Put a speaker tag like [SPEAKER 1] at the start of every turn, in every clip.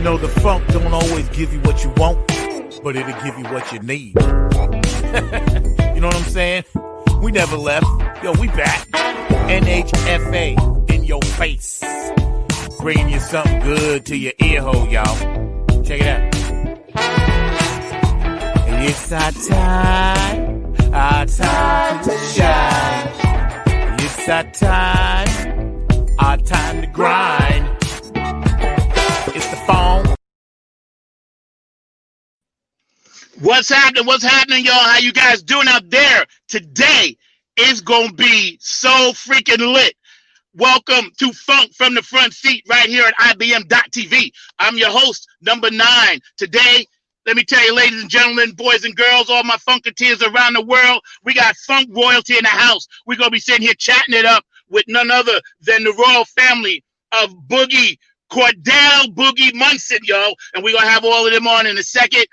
[SPEAKER 1] know the funk don't always give you what you want, but it'll give you what you need. You know what I'm saying? We never left. Yo, we back. NHFA in your face. Bringing you something good to your ear hole, y'all. Check it out. It's our time to shine. It's our time to grind. It's the phone.
[SPEAKER 2] What's happening, y'all? How you guys doing out there? Today is gonna be so freaking lit. Welcome to Funk from the Front Seat right here at IBM.TV. I'm your host, number 9. Today, let me tell you, ladies and gentlemen, boys and girls, all my Funketeers around the world, we got funk royalty in the house. We're going to be sitting here chatting it up with none other than the royal family of Boogie, Cordell Boogie Munson, yo. And we're going to have all of them on in a second.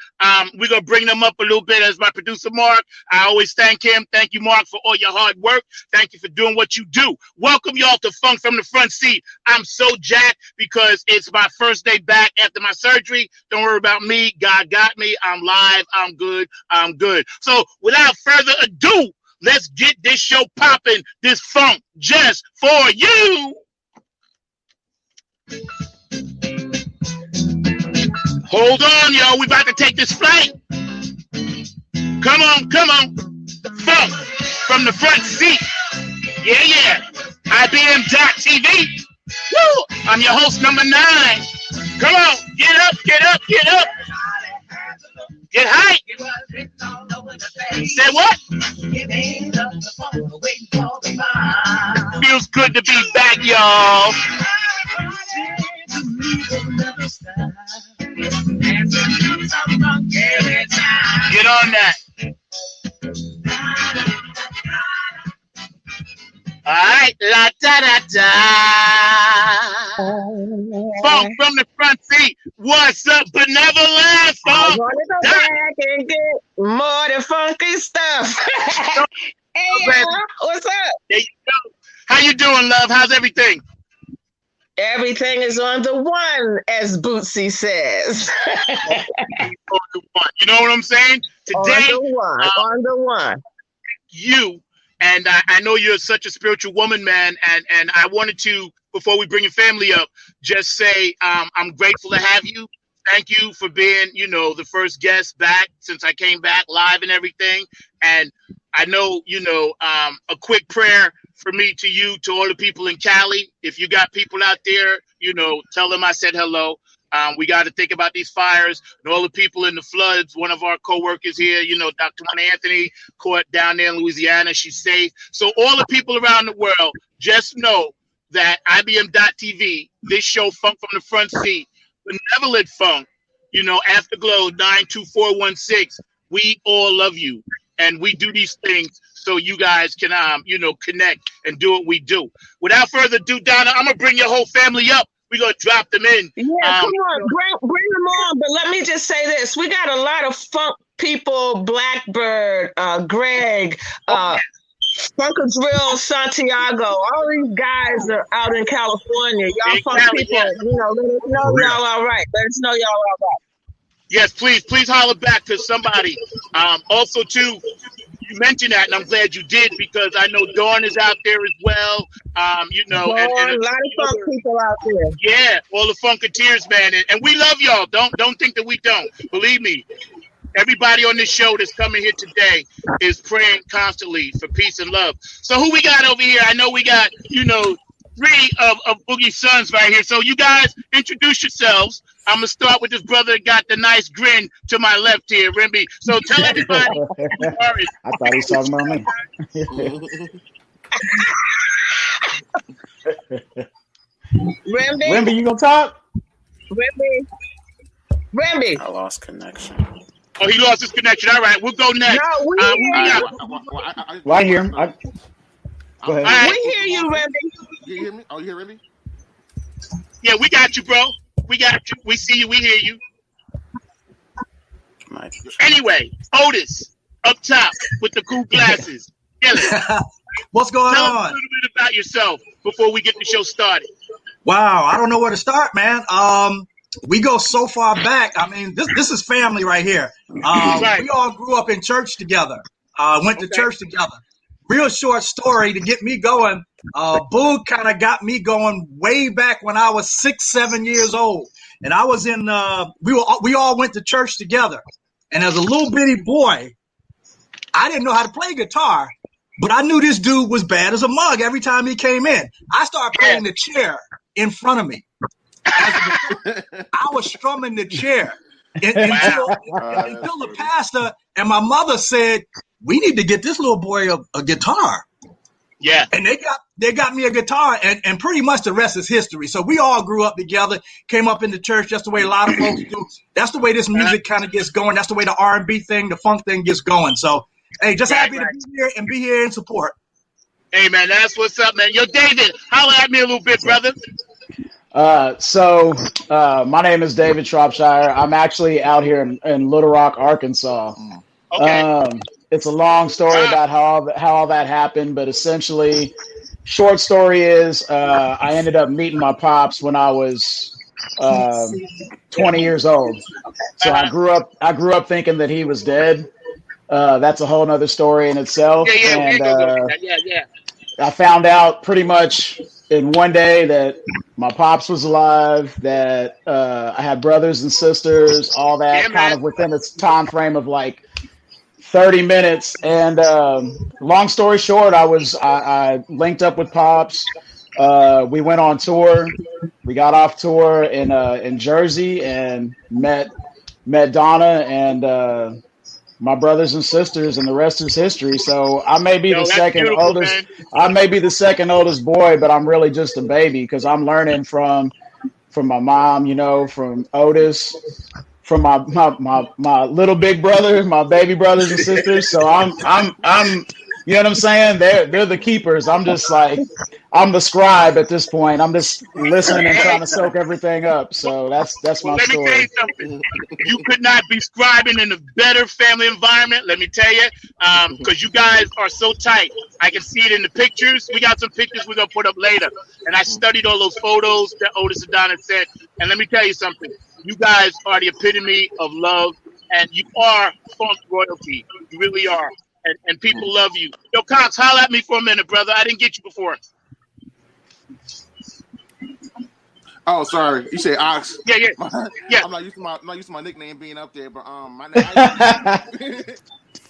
[SPEAKER 2] We're going to bring them up a little bit as my producer, Mark. I always thank him. Thank you, Mark, for all your hard work. Thank you for doing what you do. Welcome, y'all, to Funk from the Front Seat. I'm so jacked because it's my first day back after my surgery. Don't worry about me. God got me. I'm live. I'm good. I'm good. So without further ado, let's get this show popping. This funk just for you. Hold on, yo. We about to take this flight. Come on. Funk from the Front Seat. Yeah. IBM.TV. Woo! I'm your host, number 9. Come on. Get up. Get hype. Say what? Feels good to be back, y'all. Get on that. All right, la da da da. Funk from the Front Seat. What's up, Benevolent?
[SPEAKER 3] I want to go back and get more than funky stuff. Hey, what's up?
[SPEAKER 2] There you go. How you doing, love? How's everything?
[SPEAKER 3] Everything is on the one, as Bootsy says.
[SPEAKER 2] You know what I'm saying? Today,
[SPEAKER 3] on the one.
[SPEAKER 2] You, and I know you're such a spiritual woman, man, and I wanted to, before we bring your family up, just say I'm grateful to have you. Thank you for being, the first guest back since I came back live and everything. And I know, a quick prayer for me to you, to all the people in Cali. If you got people out there, tell them I said hello. We got to think about these fires and all the people in the floods. One of our co-workers here, Dr. Juana Anthony, caught down there in Louisiana. She's safe. So all the people around the world, just know that IBM.TV, this show, Funk from the Front Seat, Benevolent Funk, Afterglow 92416, we all love you. And we do these things so you guys can, connect and do what we do. Without further ado, Donna, I'm going to bring your whole family up. We're going to drop them in.
[SPEAKER 3] Yeah, come on. Bring them on. But let me just say this. We got a lot of funk people, Blackbird, Greg, Funka Drill, Santiago. All these guys are out in California. Y'all funk people, let us know y'all all right. Let us know y'all all right.
[SPEAKER 2] Yes, please holler back to somebody. Also, too, you mentioned that, and I'm glad you did, because I know Dawn is out there as well. And
[SPEAKER 3] a lot of funk people out there.
[SPEAKER 2] Yeah, all the Funketeers, man, and we love y'all. Don't think that we don't. Believe me, everybody on this show that's coming here today is praying constantly for peace and love. So who we got over here? I know we got 3 of Boogie's sons right here. So you guys introduce yourselves. I'm going to start with this brother that got the nice grin to my left here, Remby. So tell everybody.
[SPEAKER 4] I thought he was talking about me. Remby, you going to talk?
[SPEAKER 3] Remby.
[SPEAKER 5] I lost connection.
[SPEAKER 2] Oh, he lost his connection. All right, we'll go next.
[SPEAKER 3] No, we hear you.
[SPEAKER 4] Well, I hear him. Go ahead.
[SPEAKER 3] Right. We hear you, Remby.
[SPEAKER 5] You hear me? Oh, you hear Remby?
[SPEAKER 2] Yeah, we got you, bro. We got you. We see you. We hear you. Anyway, Otis, up top with the cool glasses.
[SPEAKER 6] What's going
[SPEAKER 2] Tell
[SPEAKER 6] on?
[SPEAKER 2] us a little bit about yourself before we get the show started.
[SPEAKER 6] Wow, I don't know where to start, man. we go so far back. I mean, this is family right here.
[SPEAKER 2] Right.
[SPEAKER 6] We all grew up in church together. Went to church together. Real short story to get me going. Boog kind of got me going way back when I was 6, 7 years old, and I was in. We all went to church together, and as a little bitty boy, I didn't know how to play guitar, but I knew this dude was bad as a mug every time he came in. I started playing the chair in front of me. I was strumming the chair until the pastor and my mother said, "We need to get this little boy a guitar."
[SPEAKER 2] Yeah.
[SPEAKER 6] And they got me a guitar, and pretty much the rest is history. So we all grew up together, came up in the church. That's the way a lot of folks do. That's the way this music kind of gets going. That's the way the R&B thing, the funk thing gets going. So, hey, just happy to be here in support.
[SPEAKER 2] Hey, man, that's what's up, man. Yo, David, holler at me a little bit, brother.
[SPEAKER 4] So my name is David Shropshire. I'm actually out here in Little Rock, Arkansas.
[SPEAKER 2] Okay.
[SPEAKER 4] It's a long story about how all that happened, but essentially, short story is I ended up meeting my pops when I was 20 years old. So I grew up thinking that he was dead. That's a whole nother story in itself.
[SPEAKER 2] Yeah.
[SPEAKER 4] I found out pretty much in one day that my pops was alive, that I had brothers and sisters, all that kind of within a time frame of like 30 minutes. And long story short, I linked up with Pops. We went on tour. We got off tour in Jersey and met Donna and my brothers and sisters, and the rest is history. So I may be the second oldest. Man. I may be the second oldest boy, but I'm really just a baby because I'm learning from my mom, from Otis, from my little big brother, my baby brothers and sisters. So I'm you know what I'm saying? They're the keepers. I'm just like, I'm the scribe at this point. I'm just listening and trying to soak everything up. So that's my
[SPEAKER 2] let
[SPEAKER 4] story.
[SPEAKER 2] Me tell you something. You could not be scribing in a better family environment. Let me tell you, because you guys are so tight. I can see it in the pictures. We got some pictures we're gonna put up later, and I studied all those photos that Otis and Donna said. And let me tell you something. You guys are the epitome of love, and you are funk royalty. You really are. And people love you. Yo, Cox, holler at me for a minute, brother. I didn't get you before.
[SPEAKER 5] Oh, sorry. You say Ox.
[SPEAKER 2] Yeah.
[SPEAKER 5] I'm not used to my nickname being up there, but my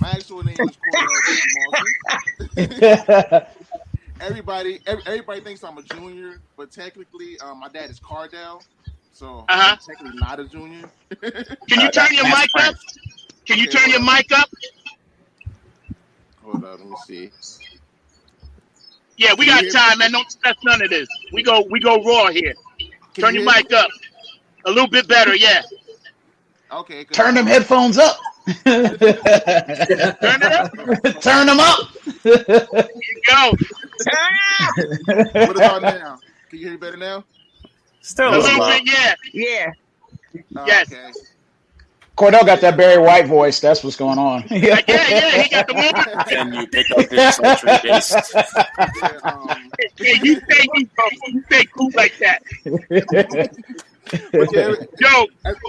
[SPEAKER 5] actual name is Cordell. Everybody thinks I'm a junior, but technically, my dad is Cardell, so I'm technically not a junior.
[SPEAKER 2] Can you turn your mic up? Can you turn your mic up?
[SPEAKER 5] Hold on, let me see.
[SPEAKER 2] Yeah, we got time, man. Don't stress none of this. We go raw here. Turn your mic up. A little bit better, yeah.
[SPEAKER 5] Okay.
[SPEAKER 4] Turn them headphones up.
[SPEAKER 2] Turn it up.
[SPEAKER 4] Turn them up.
[SPEAKER 2] Here you go.
[SPEAKER 5] What about now? Can you hear me better now?
[SPEAKER 2] Still a little bit, yeah.
[SPEAKER 3] Yeah.
[SPEAKER 2] Yes.
[SPEAKER 5] Okay.
[SPEAKER 4] Cordell got that Barry White voice. That's what's going on.
[SPEAKER 2] Yeah, he got the moment.
[SPEAKER 7] Can you pick up this sultry bass?
[SPEAKER 2] Yeah, you stay cool like that. Yo,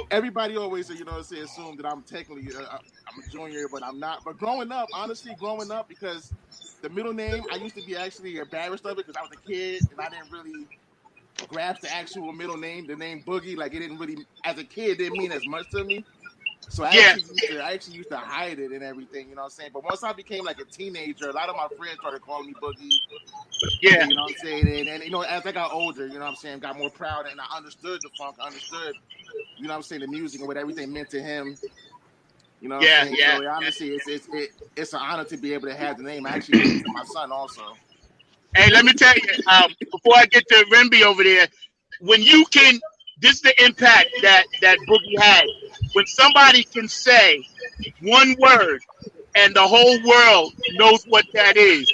[SPEAKER 5] everybody always, assume that I'm technically I'm a junior, but I'm not. But growing up, because the middle name, I used to be actually embarrassed of it because I was a kid and I didn't really grasp the actual middle name, the name Boogie. Like it didn't really, as a kid, didn't mean as much to me. So I actually used to hide it and everything, you know what I'm saying? But once I became like a teenager, a lot of my friends started calling me Boogie.
[SPEAKER 2] Yeah.
[SPEAKER 5] You know what I'm saying? And as I got older, you know what I'm saying, got more proud and I understood the funk, understood, you know what I'm saying, the music and what everything meant to him. You know what I'm saying? So honestly, it's an honor to be able to have the name. I actually named my son also.
[SPEAKER 2] Hey, let me tell you, before I get to Remby over there, when you can, this is the impact that Boogie had. When somebody can say one word and the whole world knows what that is.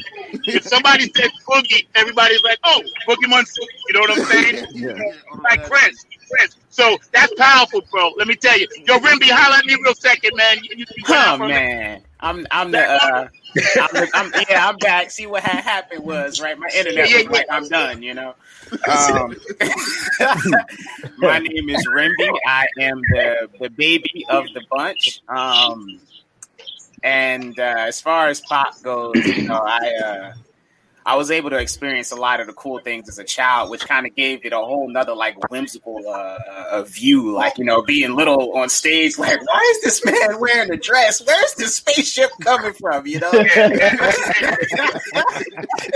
[SPEAKER 2] If somebody says Boogie, everybody's like, oh, Boogie Monsoon. You know what I'm saying?
[SPEAKER 5] Yeah.
[SPEAKER 2] Like Prince. So that's powerful, bro. Let me tell you. Yo, Remby, holler at me real second, man.
[SPEAKER 7] Oh, man. I'm back. See what had happened was right. My internet was like, I'm done. You know. My name is Remby. I am the baby of the bunch. And as far as pop goes, you know, I was able to experience a lot of the cool things as a child, which kind of gave it a whole nother like whimsical view, like, you know, being little on stage, like, why is this man wearing a dress? Where's this spaceship coming from? You know, it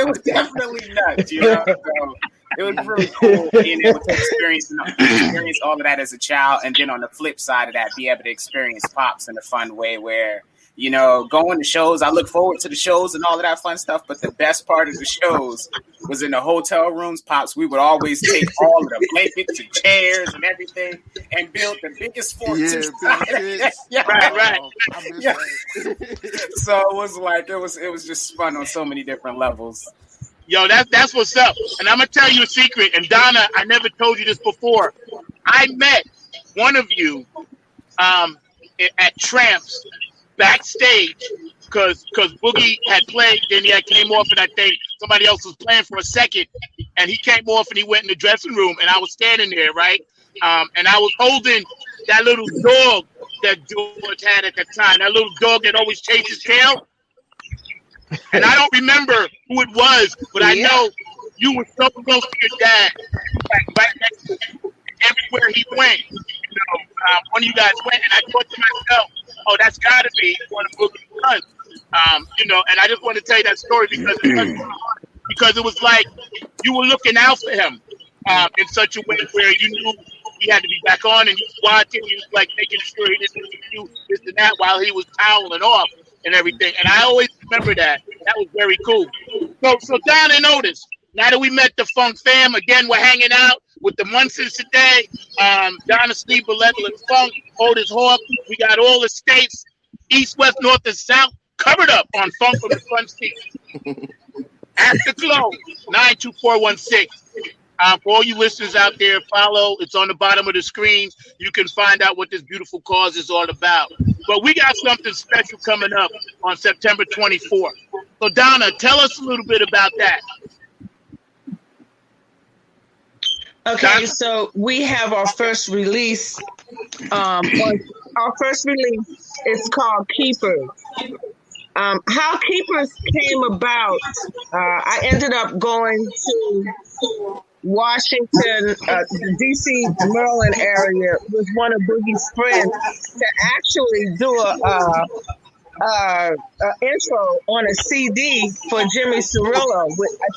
[SPEAKER 7] was definitely nuts, you know. So it was really cool being able to experience all of that as a child, and then on the flip side of that, be able to experience Pops in a fun way where, you know, going to shows, I look forward to the shows and all of that fun stuff, but the best part of the shows was in the hotel rooms. Pops, we would always take all of the blankets and chairs and everything and build the biggest forts inside. Yeah, right. Yeah. So it was like, it was just fun on so many different levels.
[SPEAKER 2] Yo, that's what's up. And I'm gonna tell you a secret. And Donna, I never told you this before. I met one of you at Tramps backstage because Boogie had played, then he had came off, and I think somebody else was playing for a second, and he came off and he went in the dressing room, and I was standing there, right? And I was holding that little dog that George had at the time, that little dog that always chased his tail. And I don't remember who it was, but I know you were so close to your dad, like right next to him. Everywhere he went, you know, one of you guys went, and I thought to myself, oh, that's got to be one of Boogie's sons. You know, and I just want to tell you that story because it was like you were looking out for him in such a way where you knew he had to be back on, and you was watching, you was like making sure he didn't do this and that while he was toweling off and everything. And I always remember that. That was very cool. So Donna and Otis, now that we met the Funk fam, again, we're hanging out with the Munsons today. Donna Steve, Benevolent Funk, Otis Hawk. We got all the states, east, west, north, and south, covered up on Funk from the Front Seat. At the close, 92416. For all you listeners out there, follow. It's on the bottom of the screen. You can find out what this beautiful cause is all about. But we got something special coming up on September 24th. So, Donna, tell us a little bit about that.
[SPEAKER 3] Okay, so we have our first release. Our first release is called Keepers. How Keepers came about, I ended up going to Washington, the D.C., Maryland area with one of Boogie's friends to actually do a intro on a CD for Jimmy Cirillo.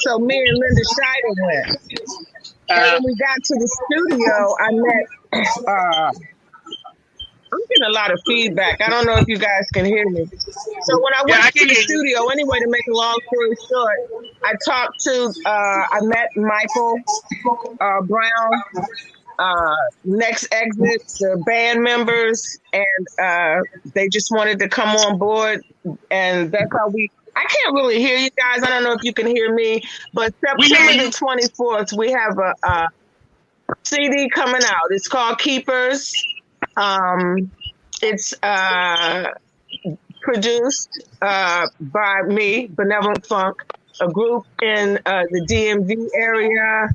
[SPEAKER 3] So me and Linda Scheider went. And when we got to the studio, I met, I'm getting a lot of feedback. I don't know if you guys can hear me. So when I went to the studio, anyway, to make a long story short, I met Michael Brown, Next Exit, the band members, and they just wanted to come on board. And that's how I can't really hear you guys. I don't know if you can hear me, but September the 24th, we have a CD coming out. It's called Keepers. It's produced by me, Benevolent Funk, a group in the DMV area.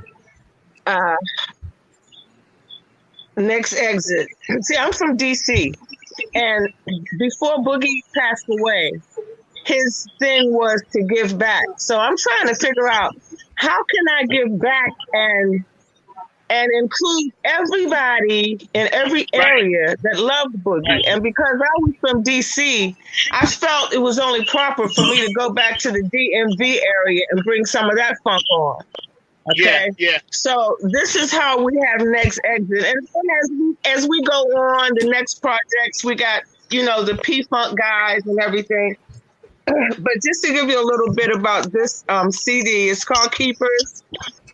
[SPEAKER 3] Next Exit. See, I'm from DC, and before Boogie passed away, his thing was to give back. So I'm trying to figure out how can I give back and include everybody in every area that loved Boogie. And because I was from DC, I felt it was only proper for me to go back to the DMV area and bring some of that funk on. Okay.
[SPEAKER 2] Yeah.
[SPEAKER 3] So this is how we have Next Exit. And then as we go on the next projects, we got, the P-Funk guys and everything. But just to give you a little bit about this CD, it's called Keepers.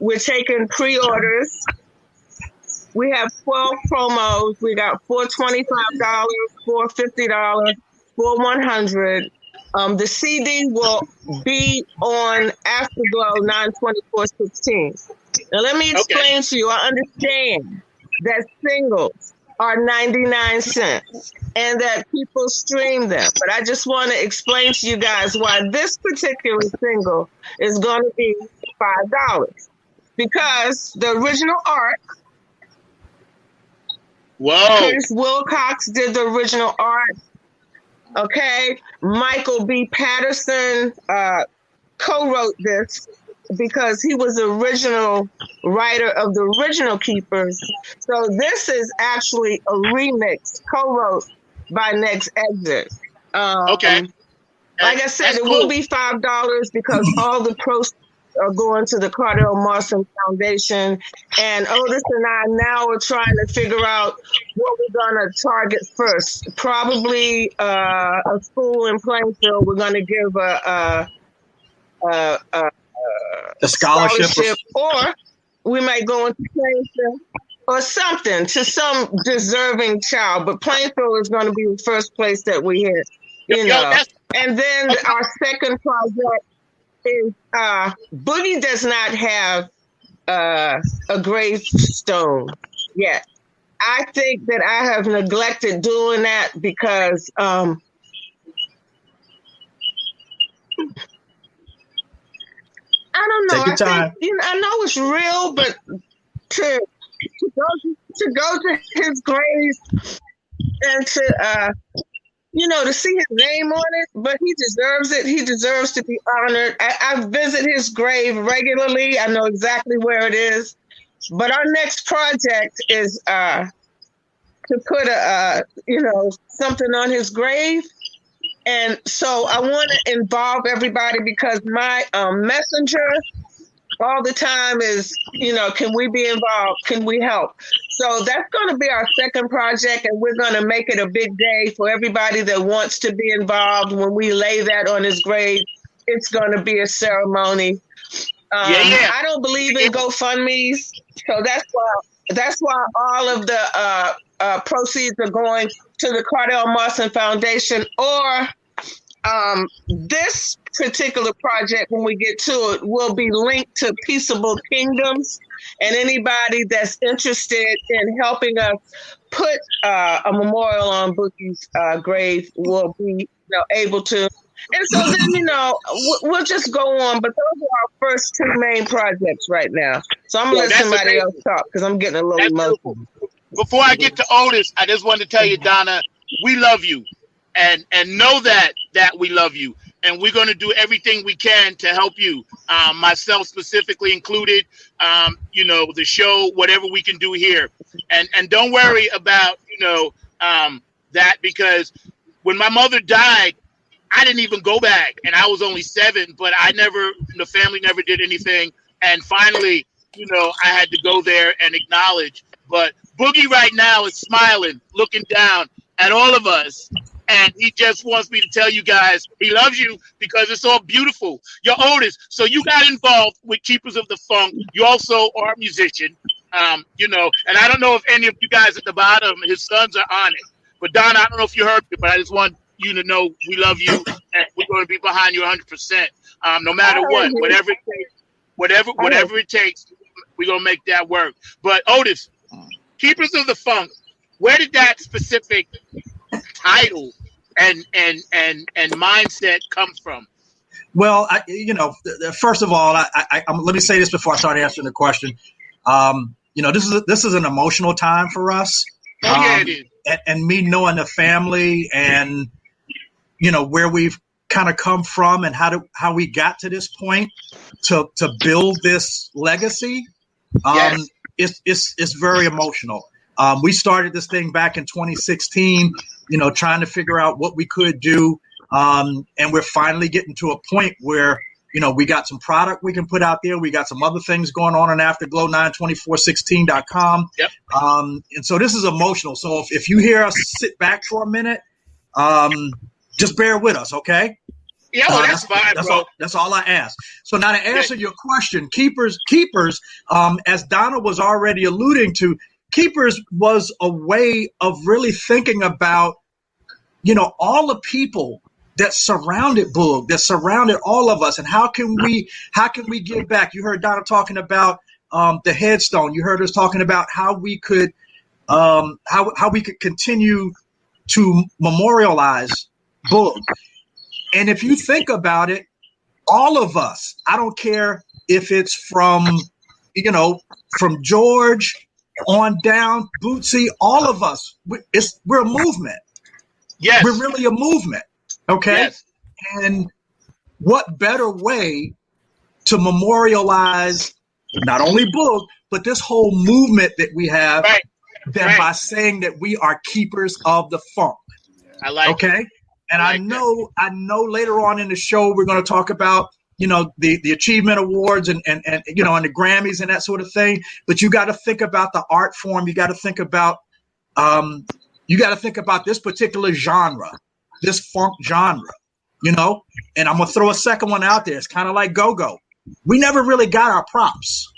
[SPEAKER 3] We're taking pre-orders. We have 12 promos. We got $425, $450, $400. The CD will be on Afterglow 9/24/16. Now let me explain to you. I understand that singles are 99 cents and that people stream them. But I just want to explain to you guys why this particular single is going to be $5. Because the original art, Curtis Wilcox did the original art. Okay, Michael B. Patterson co-wrote this because he was the original writer of the original Keepers. So this is actually a remix co-wrote by Next Exit.
[SPEAKER 2] Okay.
[SPEAKER 3] Like I said, it will be $5 because all the proceeds are going to the Cardell Marson Foundation. And Otis and I now are trying to figure out what we're going to target first. Probably a school in Plainfield. We're going to give a scholarship, or we might go into Plainfield or something to some deserving child. But Plainfield is going to be the first place that we hit, you know. And then our second project is Boogie does not have a gravestone yet. I think that I have neglected doing that because I don't know.
[SPEAKER 6] Take your time.
[SPEAKER 3] I know it's real, but to go to his grave and to to see his name on it, but he deserves it. He deserves to be honored. I visit his grave regularly. I know exactly where it is. But our next project is to put something on his grave. And so I want to involve everybody because my messenger all the time is, can we be involved? Can we help? So that's going to be our second project, and we're going to make it a big day for everybody that wants to be involved. When we lay that on his grave, it's going to be a ceremony. I don't believe in GoFundMes, so that's why all of the proceeds are going to the Cardell Marson Foundation, or this particular project, when we get to it, will be linked to Peaceable Kingdoms, and anybody that's interested in helping us put a memorial on Boogie's grave will be able to. And so then, we'll just go on. But those are our first two main projects right now. So I'm going to let somebody else talk because I'm getting a little emotional.
[SPEAKER 2] Before I get to Otis, I just wanted to tell you, Donna, we love you. And know that we love you. And we're going to do everything we can to help you, myself specifically included, the show, whatever we can do here. And don't worry about, that, because when my mother died, I didn't even go back, and I was only 7, but the family never did anything. And finally, I had to go there and acknowledge. But Boogie right now is smiling, looking down at all of us. And he just wants me to tell you guys he loves you because it's all beautiful. You're Otis. So you got involved with Keepers of the Funk. You also are a musician, and I don't know if any of you guys at the bottom, his sons are on it. But Donna, I don't know if you heard me, but I just want you to know we love you and we're going to be behind you 100%. No matter what, whatever it takes, we're going to make that work. But Otis, Keepers of the Funk, where did that specific title and mindset come from?
[SPEAKER 6] Well, first of all, let me say this before I start answering the question. This is an emotional time for us.
[SPEAKER 2] It is.
[SPEAKER 6] And me knowing the family and where we've kind of come from and how we got to this point to build this legacy. It's very emotional. We started this thing back in 2016, trying to figure out what we could do. And we're finally getting to a point where, we got some product we can put out there. We got some other things going on Afterglow92416.com.
[SPEAKER 2] Yep.
[SPEAKER 6] And so this is emotional. So if you hear us sit back for a minute, just bear with us, okay?
[SPEAKER 2] Yeah, well, that's fine, bro.
[SPEAKER 6] That's all I ask. So now to answer your question, Keepers, as Donna was already alluding to, Keepers was a way of really thinking about, all the people that surrounded Boog, that surrounded all of us, and how can we give back? You heard Donna talking about the headstone. You heard us talking about how we could how we could continue to memorialize Boog. And if you think about it, all of us, I don't care if it's from George on down, Bootsy, all of us, we're a movement.
[SPEAKER 2] Yes.
[SPEAKER 6] We're really a movement. Okay.
[SPEAKER 2] Yes.
[SPEAKER 6] And what better way to memorialize not only Boog, but this whole movement that we have than by saying that we are keepers of the funk.
[SPEAKER 2] I like
[SPEAKER 6] okay.
[SPEAKER 2] It.
[SPEAKER 6] And I know later on in the show we're going to talk about, the achievement awards and and the Grammys and that sort of thing. But you got to think about the art form. You got to think about this particular genre, this funk genre, And I'm gonna throw a second one out there. It's kind of like Go-Go. We never really got our props.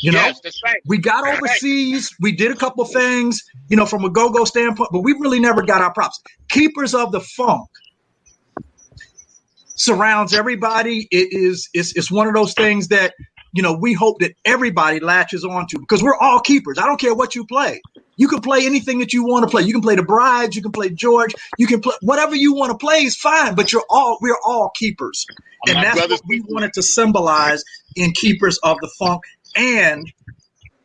[SPEAKER 2] Yes, that's right.
[SPEAKER 6] We got overseas. We did a couple things, from a Go-Go standpoint, but we really never got our props. Keepers of the Funk surrounds everybody. It's one of those things that, we hope that everybody latches onto because we're all keepers. I don't care what you play. You can play anything that you want to play. You can play the Brides. You can play George. You can play whatever you want to play is fine, but we're all keepers. And that's what we wanted to symbolize in Keepers of the Funk. And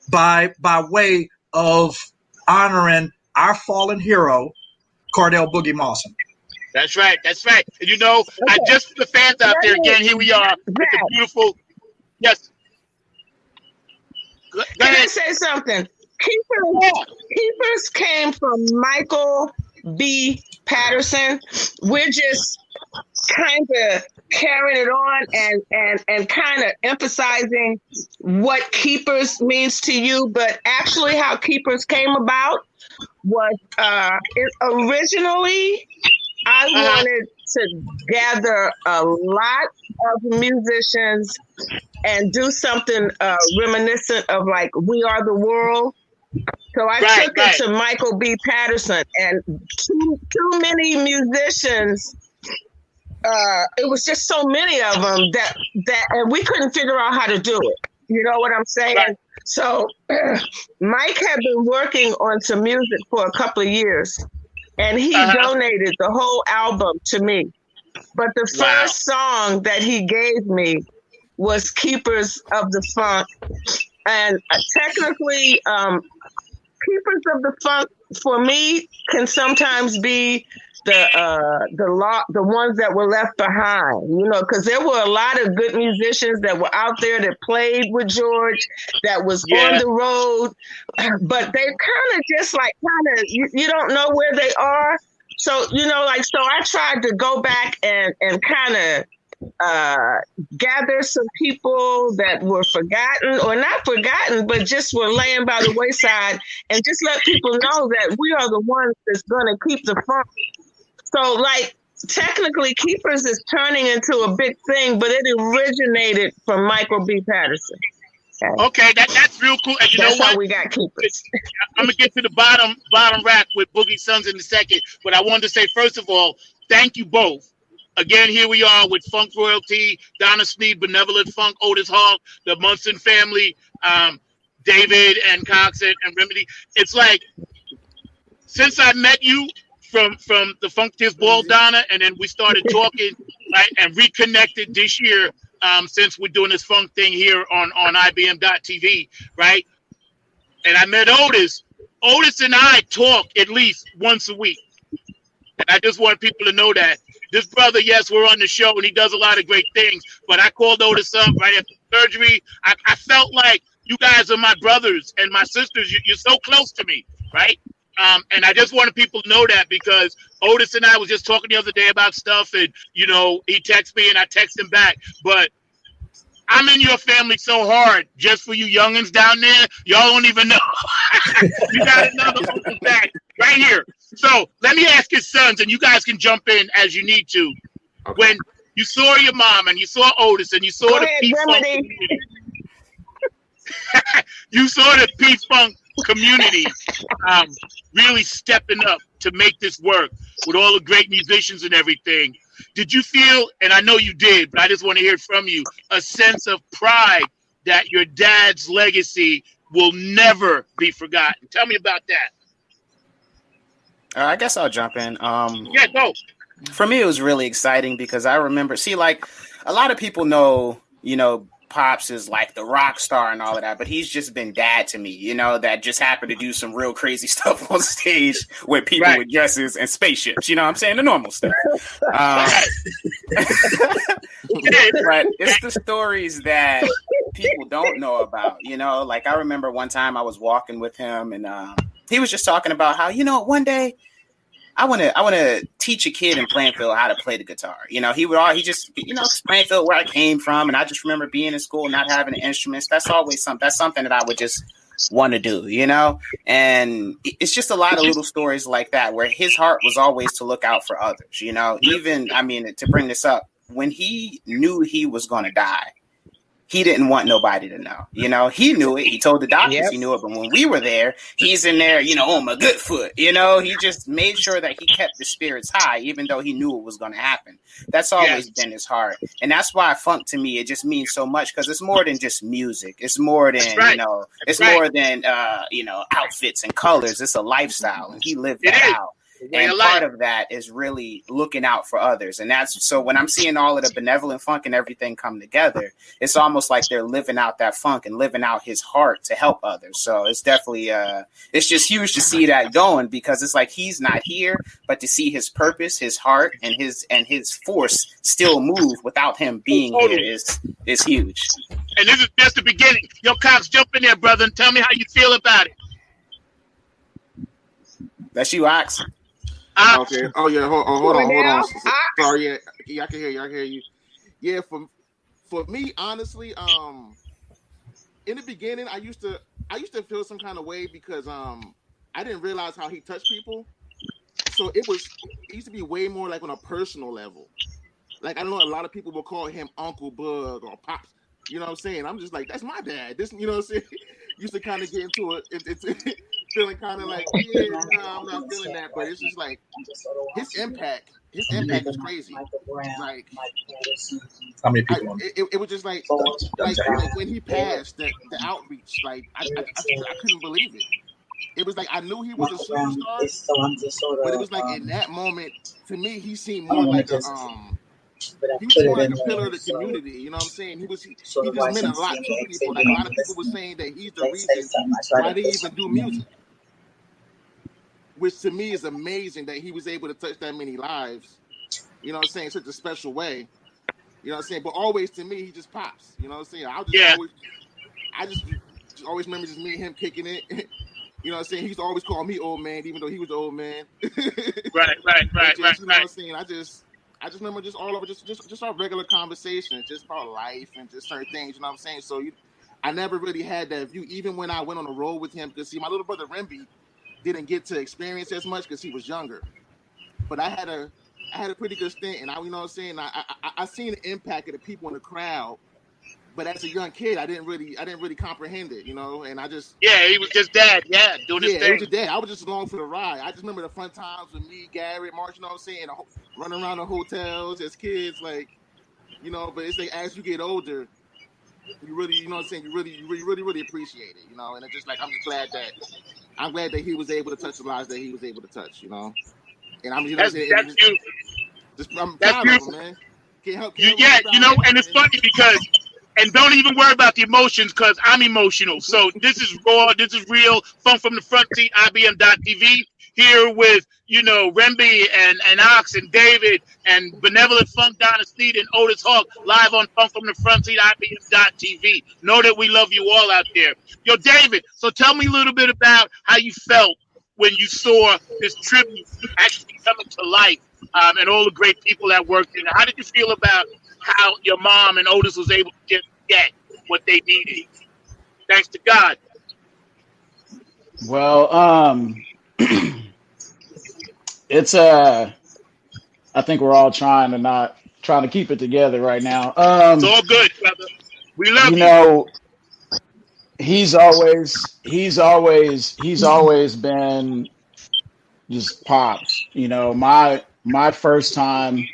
[SPEAKER 6] by way of honoring our fallen hero, Cordell Boogie Mawson.
[SPEAKER 2] That's right. That's right. And I just for the fans out there again, here we are with the beautiful. Yes. Go
[SPEAKER 3] Can
[SPEAKER 2] ahead.
[SPEAKER 3] I say something? Keepers came from Michael B. Patterson. We're just kind of carrying it on and kind of emphasizing what Keepers means to you, but actually how Keepers came about was originally I wanted to gather a lot of musicians and do something reminiscent of like We Are the World. So I took it to Michael B. Patterson, and too many musicians. It was just so many of them that and we couldn't figure out how to do it. You know what I'm saying? Right. So Mike had been working on some music for a couple of years, and he donated the whole album to me. But the first song that he gave me was Keepers of the Funk. And technically, Keepers of the Funk for me can sometimes be the ones that were left behind, because there were a lot of good musicians that were out there that played with George, that was on the road, but they kind of just like you don't know where they are. So, so I tried to go back and kind of gather some people that were forgotten or not forgotten, but just were laying by the wayside, and just let people know that we are the ones that's going to keep the funk. So, like, technically, Keepers is turning into a big thing, but it originated from Michael B. Patterson.
[SPEAKER 2] Okay, that's real cool. And
[SPEAKER 3] that's
[SPEAKER 2] know what?
[SPEAKER 3] How we got Keepers.
[SPEAKER 2] I'm gonna get to the bottom rack with Boogie Sons in a second, but I wanted to say first of all, thank you both. Again, here we are with Funk Royalty, Donna Sneed, Benevolent Funk, Otis Hall, the Munson family, David and Cox and Remedy. It's like since I met you from the Funktives Ball, Donna, and then we started talking, right, and reconnected this year. Since we're doing this funk thing here on IBM.TV, right? And I met Otis. Otis and I talk at least once a week. And I just want people to know that. This brother, yes, we're on the show and he does a lot of great things, but I called Otis up right after surgery. I felt like you guys are my brothers and my sisters. You're so close to me, right? And I just wanted people to know that because Otis and I was just talking the other day about stuff, and he texts me and I text him back. But I'm in your family so hard, just for you youngins down there. Y'all don't even know. You got another Uncle back right here. So let me ask his sons, and you guys can jump in as you need to. Okay. When you saw your mom and you saw Otis and you saw the P-Funk community, you saw the P-Funk community really stepping up to make this work with all the great musicians and everything. Did you feel, and I know you did, but I just want to hear it from you, a sense of pride that your dad's legacy will never be forgotten? Tell me about that.
[SPEAKER 7] I guess I'll jump in.
[SPEAKER 2] Yeah, go.
[SPEAKER 7] For me, it was really exciting because I remember, like a lot of people know, Pops is like the rock star and all of that, but he's just been dad to me, that just happened to do some real crazy stuff on stage with people with dresses and spaceships. You know what I'm saying? The normal stuff. But it's the stories that people don't know about, like I remember one time I was walking with him and he was just talking about how, one day I want to teach a kid in Plainfield how to play the guitar. He just Plainfield, where I came from, and I just remember being in school not having instruments. That's something that I would just want to do, And it's just a lot of little stories like that where his heart was always to look out for others. Even to bring this up, when he knew he was going to die, he didn't want nobody to know. He knew it. He told the doctors he knew it. But when we were there, he's in there, on my good foot. He just made sure that he kept the spirits high, even though he knew it was going to happen. That's always been his heart. And that's why funk to me, it just means so much because it's more than just music. It's more than, more than, outfits and colors. It's a lifestyle. And he lived that out. And part of that is really looking out for others. And that's so when I'm seeing all of the benevolent funk and everything come together, it's almost like they're living out that funk and living out his heart to help others. So it's definitely it's just huge to see that going because it's like he's not here, but to see his purpose, his heart, and his force still move without him being here is huge.
[SPEAKER 2] And this is just the beginning. Yo, Cox, jump in there, brother, and tell me how you feel about it.
[SPEAKER 7] That's you, Ox.
[SPEAKER 5] Okay. Oh yeah. Hold on. Sorry. Yeah. I can hear you. Yeah. For me, honestly, in the beginning, I used to feel some kind of way because I didn't realize how he touched people. So it used to be way more like on a personal level. Like I know a lot of people will call him Uncle Bud or Pops. You know what I'm saying? I'm just like, that's my dad. This, you know what I'm saying? Used to kind of get into it. It's feeling kind of like, yeah, no, I'm not feeling that. But it's just like his impact is crazy. Like,
[SPEAKER 6] how many people?
[SPEAKER 5] It was just like when he passed, the outreach, like I couldn't believe it. It was like I knew he was a superstar, but it was like in that moment, to me, he seemed more like a he was more like a pillar of the community. You know what I'm saying? He just meant a lot to people. Like a lot of people were saying that he's the reason why they even do music, which to me is amazing that he was able to touch that many lives. You know what I'm saying? Such a special way. You know what I'm saying? But always to me, he just pops. You know what I'm saying? I just always remember just me and him kicking it. You know what I'm saying? He used to always call me old man, even though he was the old man.
[SPEAKER 2] Right.
[SPEAKER 5] You know what I'm saying? I just remember just all over just our regular conversations, just about life and just certain things. You know what I'm saying? So I never really had that view, even when I went on the road with him. Because see, my little brother Remby didn't get to experience as much because he was younger. But I had a pretty good stint, and you know what I'm saying? I seen the impact of the people in the crowd. But as a young kid, I didn't really comprehend it, you know. And I just
[SPEAKER 2] he was just dad, doing his thing.
[SPEAKER 5] It was just dad. I was just along for the ride. I just remember the fun times with me, Garrett, March. You know what I'm saying? Running around the hotels as kids, like, you know. But it's like as you get older, you really, you know what I'm saying? You really appreciate it, you know. And it's just like I'm glad that he was able to touch the lives that he was able to touch, you know. And I'm
[SPEAKER 2] that's beautiful.
[SPEAKER 5] I'm proud of him, man. Can't help
[SPEAKER 2] you know, and it's funny because. And don't even worry about the emotions because I'm emotional. So this is raw. This is real. Funk from the Front Seat, IBM.TV. Here with, Remby and Ox and David and Benevolent Funk Dynasty and Otis Hawk live on Funk from the Front Seat, IBM.TV. Know that we love you all out there. Yo, David, so tell me a little bit about how you felt when you saw this tribute actually coming to life and all the great people that worked in it. How did you feel about how your mom and Otis was able to get what they needed, thanks to God?
[SPEAKER 4] Well, it's I think we're all trying to keep it together right now.
[SPEAKER 2] It's all good, brother. We love you.
[SPEAKER 4] You know, he's always been just Pops. You know, my first time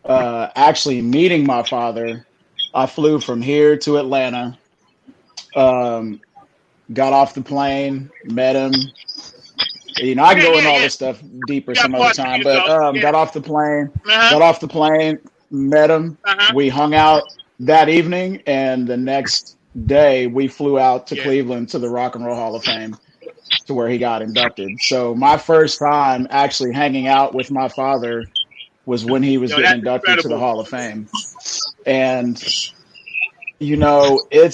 [SPEAKER 4] actually meeting my father, I flew from here to Atlanta, got off the plane, met him, You know, I can go into all
[SPEAKER 2] yeah.
[SPEAKER 4] this stuff deeper
[SPEAKER 2] Yeah,
[SPEAKER 4] some other
[SPEAKER 2] parts
[SPEAKER 4] time.
[SPEAKER 2] of
[SPEAKER 4] But
[SPEAKER 2] yourself. Yeah.
[SPEAKER 4] got off the plane.
[SPEAKER 2] Uh-huh.
[SPEAKER 4] Got off the plane. Met him.
[SPEAKER 2] Uh-huh.
[SPEAKER 4] We hung out that evening, and the next day we flew out to
[SPEAKER 2] Yeah.
[SPEAKER 4] Cleveland to the Rock and Roll Hall of Fame, to where he got inducted. So my first time actually hanging out with my father was when he was
[SPEAKER 2] Yo,
[SPEAKER 4] getting
[SPEAKER 2] that's
[SPEAKER 4] inducted to the
[SPEAKER 2] incredible.
[SPEAKER 4] Hall of Fame. And you know, it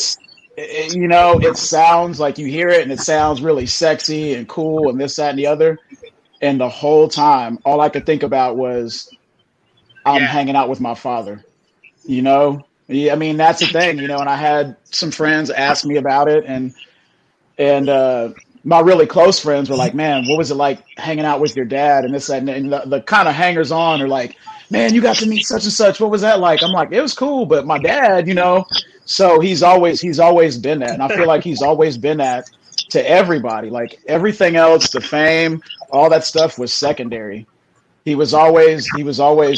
[SPEAKER 4] sounds like, you hear it and it sounds really sexy and cool and this, that, and the other. And the whole time, all I could think about was, I'm
[SPEAKER 2] Yeah.
[SPEAKER 4] hanging out with my father. You know, I mean, that's the thing, you know. And I had some friends ask me about it, and my really close friends were like, "Man, what was it like hanging out with your dad?" And this, that, and the kind of hangers on are like, "Man, you got to meet such and such. What was that like?" I'm like, "It was cool, but my dad, you know." So he's always been that, and I feel like he's always been that to everybody. Like everything else, the fame, all that stuff was secondary. He was always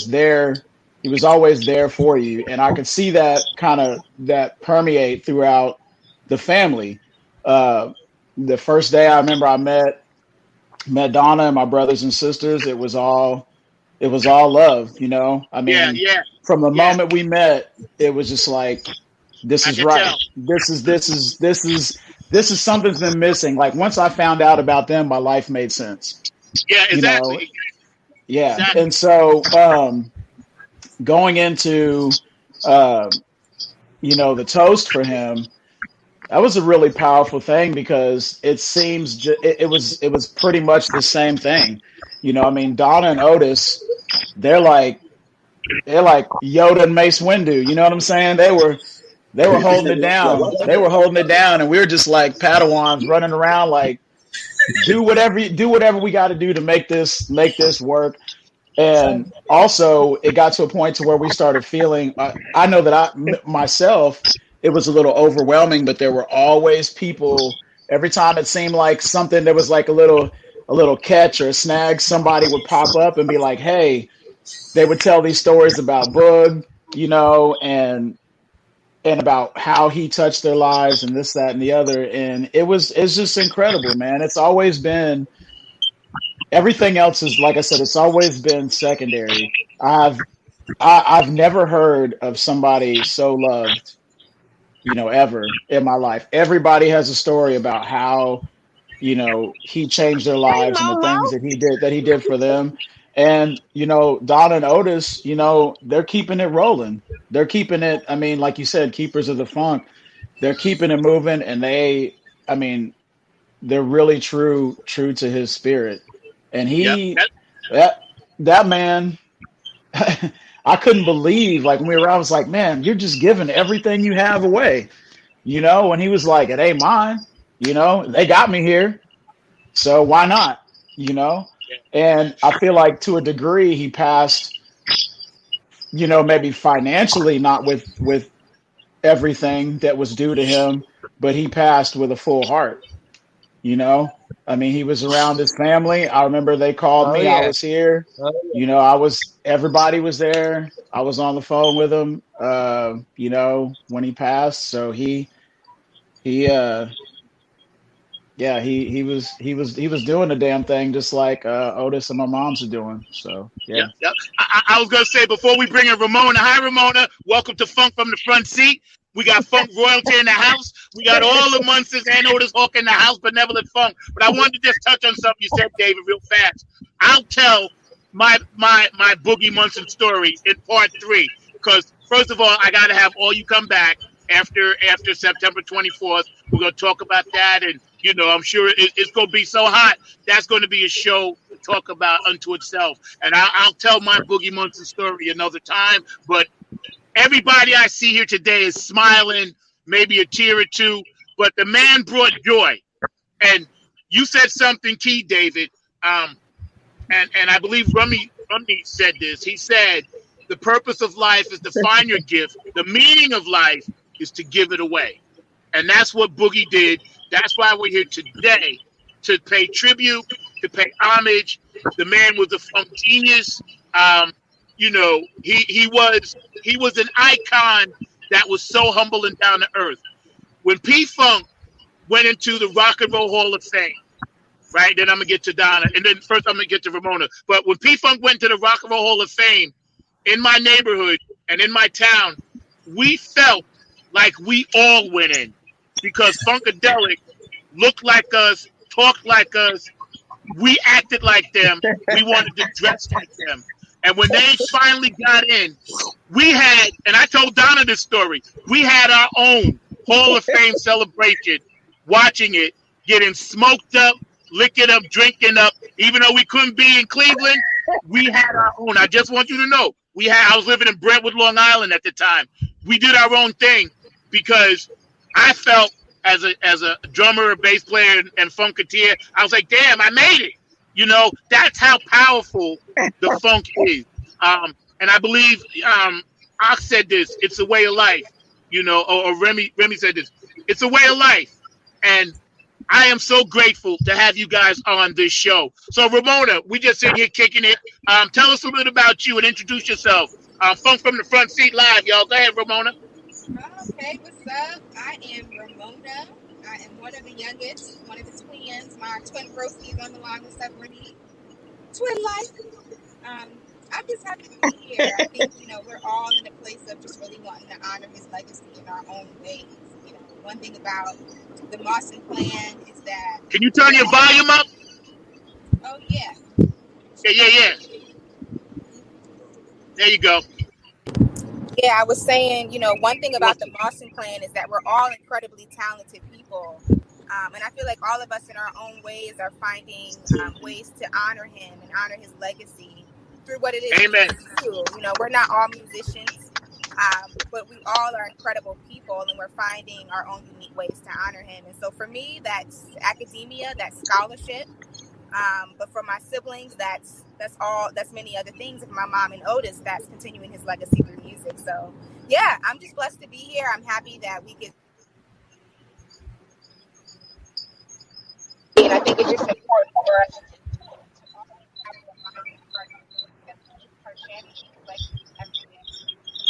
[SPEAKER 4] there. He was always there for you, and I could see that permeate throughout the family. The first day I remember I met Donna and my brothers and sisters, it was all love, you know. I mean,
[SPEAKER 2] Yeah.
[SPEAKER 4] from the
[SPEAKER 2] Yeah.
[SPEAKER 4] moment we met, it was just like, this
[SPEAKER 2] I
[SPEAKER 4] is
[SPEAKER 2] can
[SPEAKER 4] right.
[SPEAKER 2] tell.
[SPEAKER 4] This is something's been missing. Like once I found out about them, my life made sense.
[SPEAKER 2] Yeah,
[SPEAKER 4] You know,
[SPEAKER 2] exactly.
[SPEAKER 4] yeah.
[SPEAKER 2] Exactly.
[SPEAKER 4] And so going into the toast for him, that was a really powerful thing, because it seems it was pretty much the same thing. You know, I mean, Donna and Otis, they're like Yoda and Mace Windu. You know what I'm saying? They were holding it down. They were holding it down, and we were just like Padawans running around, like do whatever we got to do to make this work. And also, it got to a point to where we started feeling. I know that myself, it was a little overwhelming, but there were always people. Every time it seemed like something, there was like a little catch or a snag, somebody would pop up and be like, "Hey," they would tell these stories about Boog, you know, and about how he touched their lives and this, that, and the other. And it's just incredible, man. It's always been, everything else is, like I said, it's always been secondary. I've never heard of somebody so loved, you know, ever in my life. Everybody has a story about how, you know, he changed their lives and the things that he did for them. And, you know, Donna and Otis, you know, they're keeping it rolling. They're keeping it, I mean, like you said, keepers of the funk. They're keeping it moving, and they're really true to his spirit. And that man, I couldn't believe, like when we were out, I was like, "Man, you're just giving everything you have away." You know, and he was like, "It ain't mine. You know, they got me here, so why not?" You know? And I feel like to a degree he passed, you know, maybe financially, not with everything that was due to him, but he passed with a full heart. You know, I mean, he was around his family. I remember they called me.
[SPEAKER 8] yeah.
[SPEAKER 4] I was here. You know, everybody was there. I was on the phone with him, you know, when he passed. So he was doing the damn thing, just like Otis and my moms are doing. So yeah.
[SPEAKER 2] Yep. I was gonna say, before we bring in Ramona. Hi, Ramona. Welcome to Funk from the Front Seat. We got Funk Royalty in the house. We got all the Munsters and Otis Hawk in the house, Benevolent Funk. But I wanted to just touch on something you said, David, real fast. I'll tell my Boogie Munson story in part 3, because first of all, I gotta have all you come back after September 24th. We're gonna talk about that, and you know, I'm sure it's gonna be so hot. That's gonna be a show to talk about unto itself. And I'll tell my Boogie Munson story another time. But everybody I see here today is smiling, maybe a tear or two, but the man brought joy. And you said something key, David. And I believe Rummy said this. He said, the purpose of life is to find your gift. The meaning of life is to give it away. And that's what Boogie did. That's why we're here today, to pay tribute, to pay homage. The man was a funk genius. You know, he was an icon that was so humble and down to earth. When P-Funk went into the Rock and Roll Hall of Fame, right? Then I'm gonna get to Donna, and then first I'm gonna get to Ramona. But when P-Funk went to the Rock and Roll Hall of Fame, in my neighborhood and in my town, we felt like we all went in because Funkadelic looked like us, talked like us, we acted like them, we wanted to dress like them. And when they finally got in, we had, and I told Donna this story, we had our own Hall of Fame celebration, watching it, getting smoked up, licking up, drinking up. Even though we couldn't be in Cleveland, we had our own. I just want you to know, I was living in Brentwood, Long Island at the time. We did our own thing because I felt as a drummer, a bass player, and funketeer, I was like, damn, I made it. You know, that's how powerful the funk is. And I believe Ox said this, it's a way of life, you know, or Remy said this, it's a way of life. And I am so grateful to have you guys on this show. So, Ramona, we just sitting here kicking it. Tell us a little bit about you and introduce yourself. Funk from the Front Seat Live, y'all. Go ahead, Ramona.
[SPEAKER 8] Okay, what's up? I am Ramona. I am one of the youngest, one of the twins. My twin broskies on the line with Severity. Twin life. I'm just happy to be here. I think, you know, we're all in a place of just really wanting to honor his legacy in our own ways. You know, one thing about the Mawson Clan is that...
[SPEAKER 2] Can you turn your volume up?
[SPEAKER 8] Oh, yeah.
[SPEAKER 2] Yeah. There you go.
[SPEAKER 8] Yeah, I was saying, you know, one thing about the Mawson Clan is that we're all incredibly talented people. And I feel like all of us in our own ways are finding ways to honor him and honor his legacy through what it is.
[SPEAKER 2] Amen.
[SPEAKER 8] Do. You know, we're not all musicians, but we all are incredible people, and we're finding our own unique ways to honor him. And so for me, that's academia, that's scholarship. But for my siblings, that's many other things. And for my mom and Otis, that's continuing his legacy through music. So yeah, I'm just blessed to be here. I'm happy that we get. And I think it's just important for us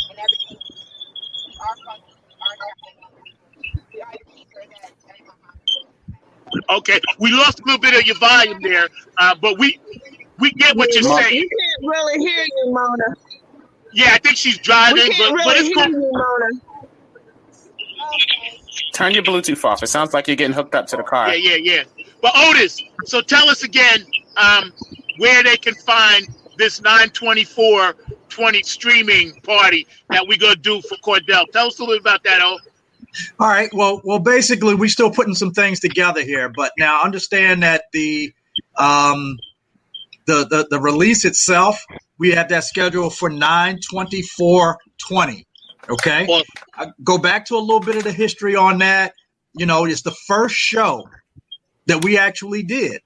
[SPEAKER 8] and everything. We are funky, we are the keeper that.
[SPEAKER 2] Okay, we lost a little bit of your volume there, but we get what you're saying.
[SPEAKER 3] We can't really hear you, Mona.
[SPEAKER 2] Yeah, I think she's driving,
[SPEAKER 3] We can't
[SPEAKER 2] but
[SPEAKER 3] really
[SPEAKER 2] it's
[SPEAKER 3] hear
[SPEAKER 2] cool.
[SPEAKER 3] you, Mona.
[SPEAKER 8] Okay.
[SPEAKER 7] Turn your Bluetooth off. It sounds like you're getting hooked up to the car.
[SPEAKER 2] Yeah. But Otis, so tell us again where they can find this 9/24/20 streaming party that we're gonna do for Cordell. Tell us a little bit about that, O.
[SPEAKER 6] All right. Well, basically, we're still putting some things together here, but now understand that the release itself, we have that scheduled for 9/24/20. Okay.
[SPEAKER 2] Well,
[SPEAKER 6] I go back to a little bit of the history on that. You know, it's the first show that we actually did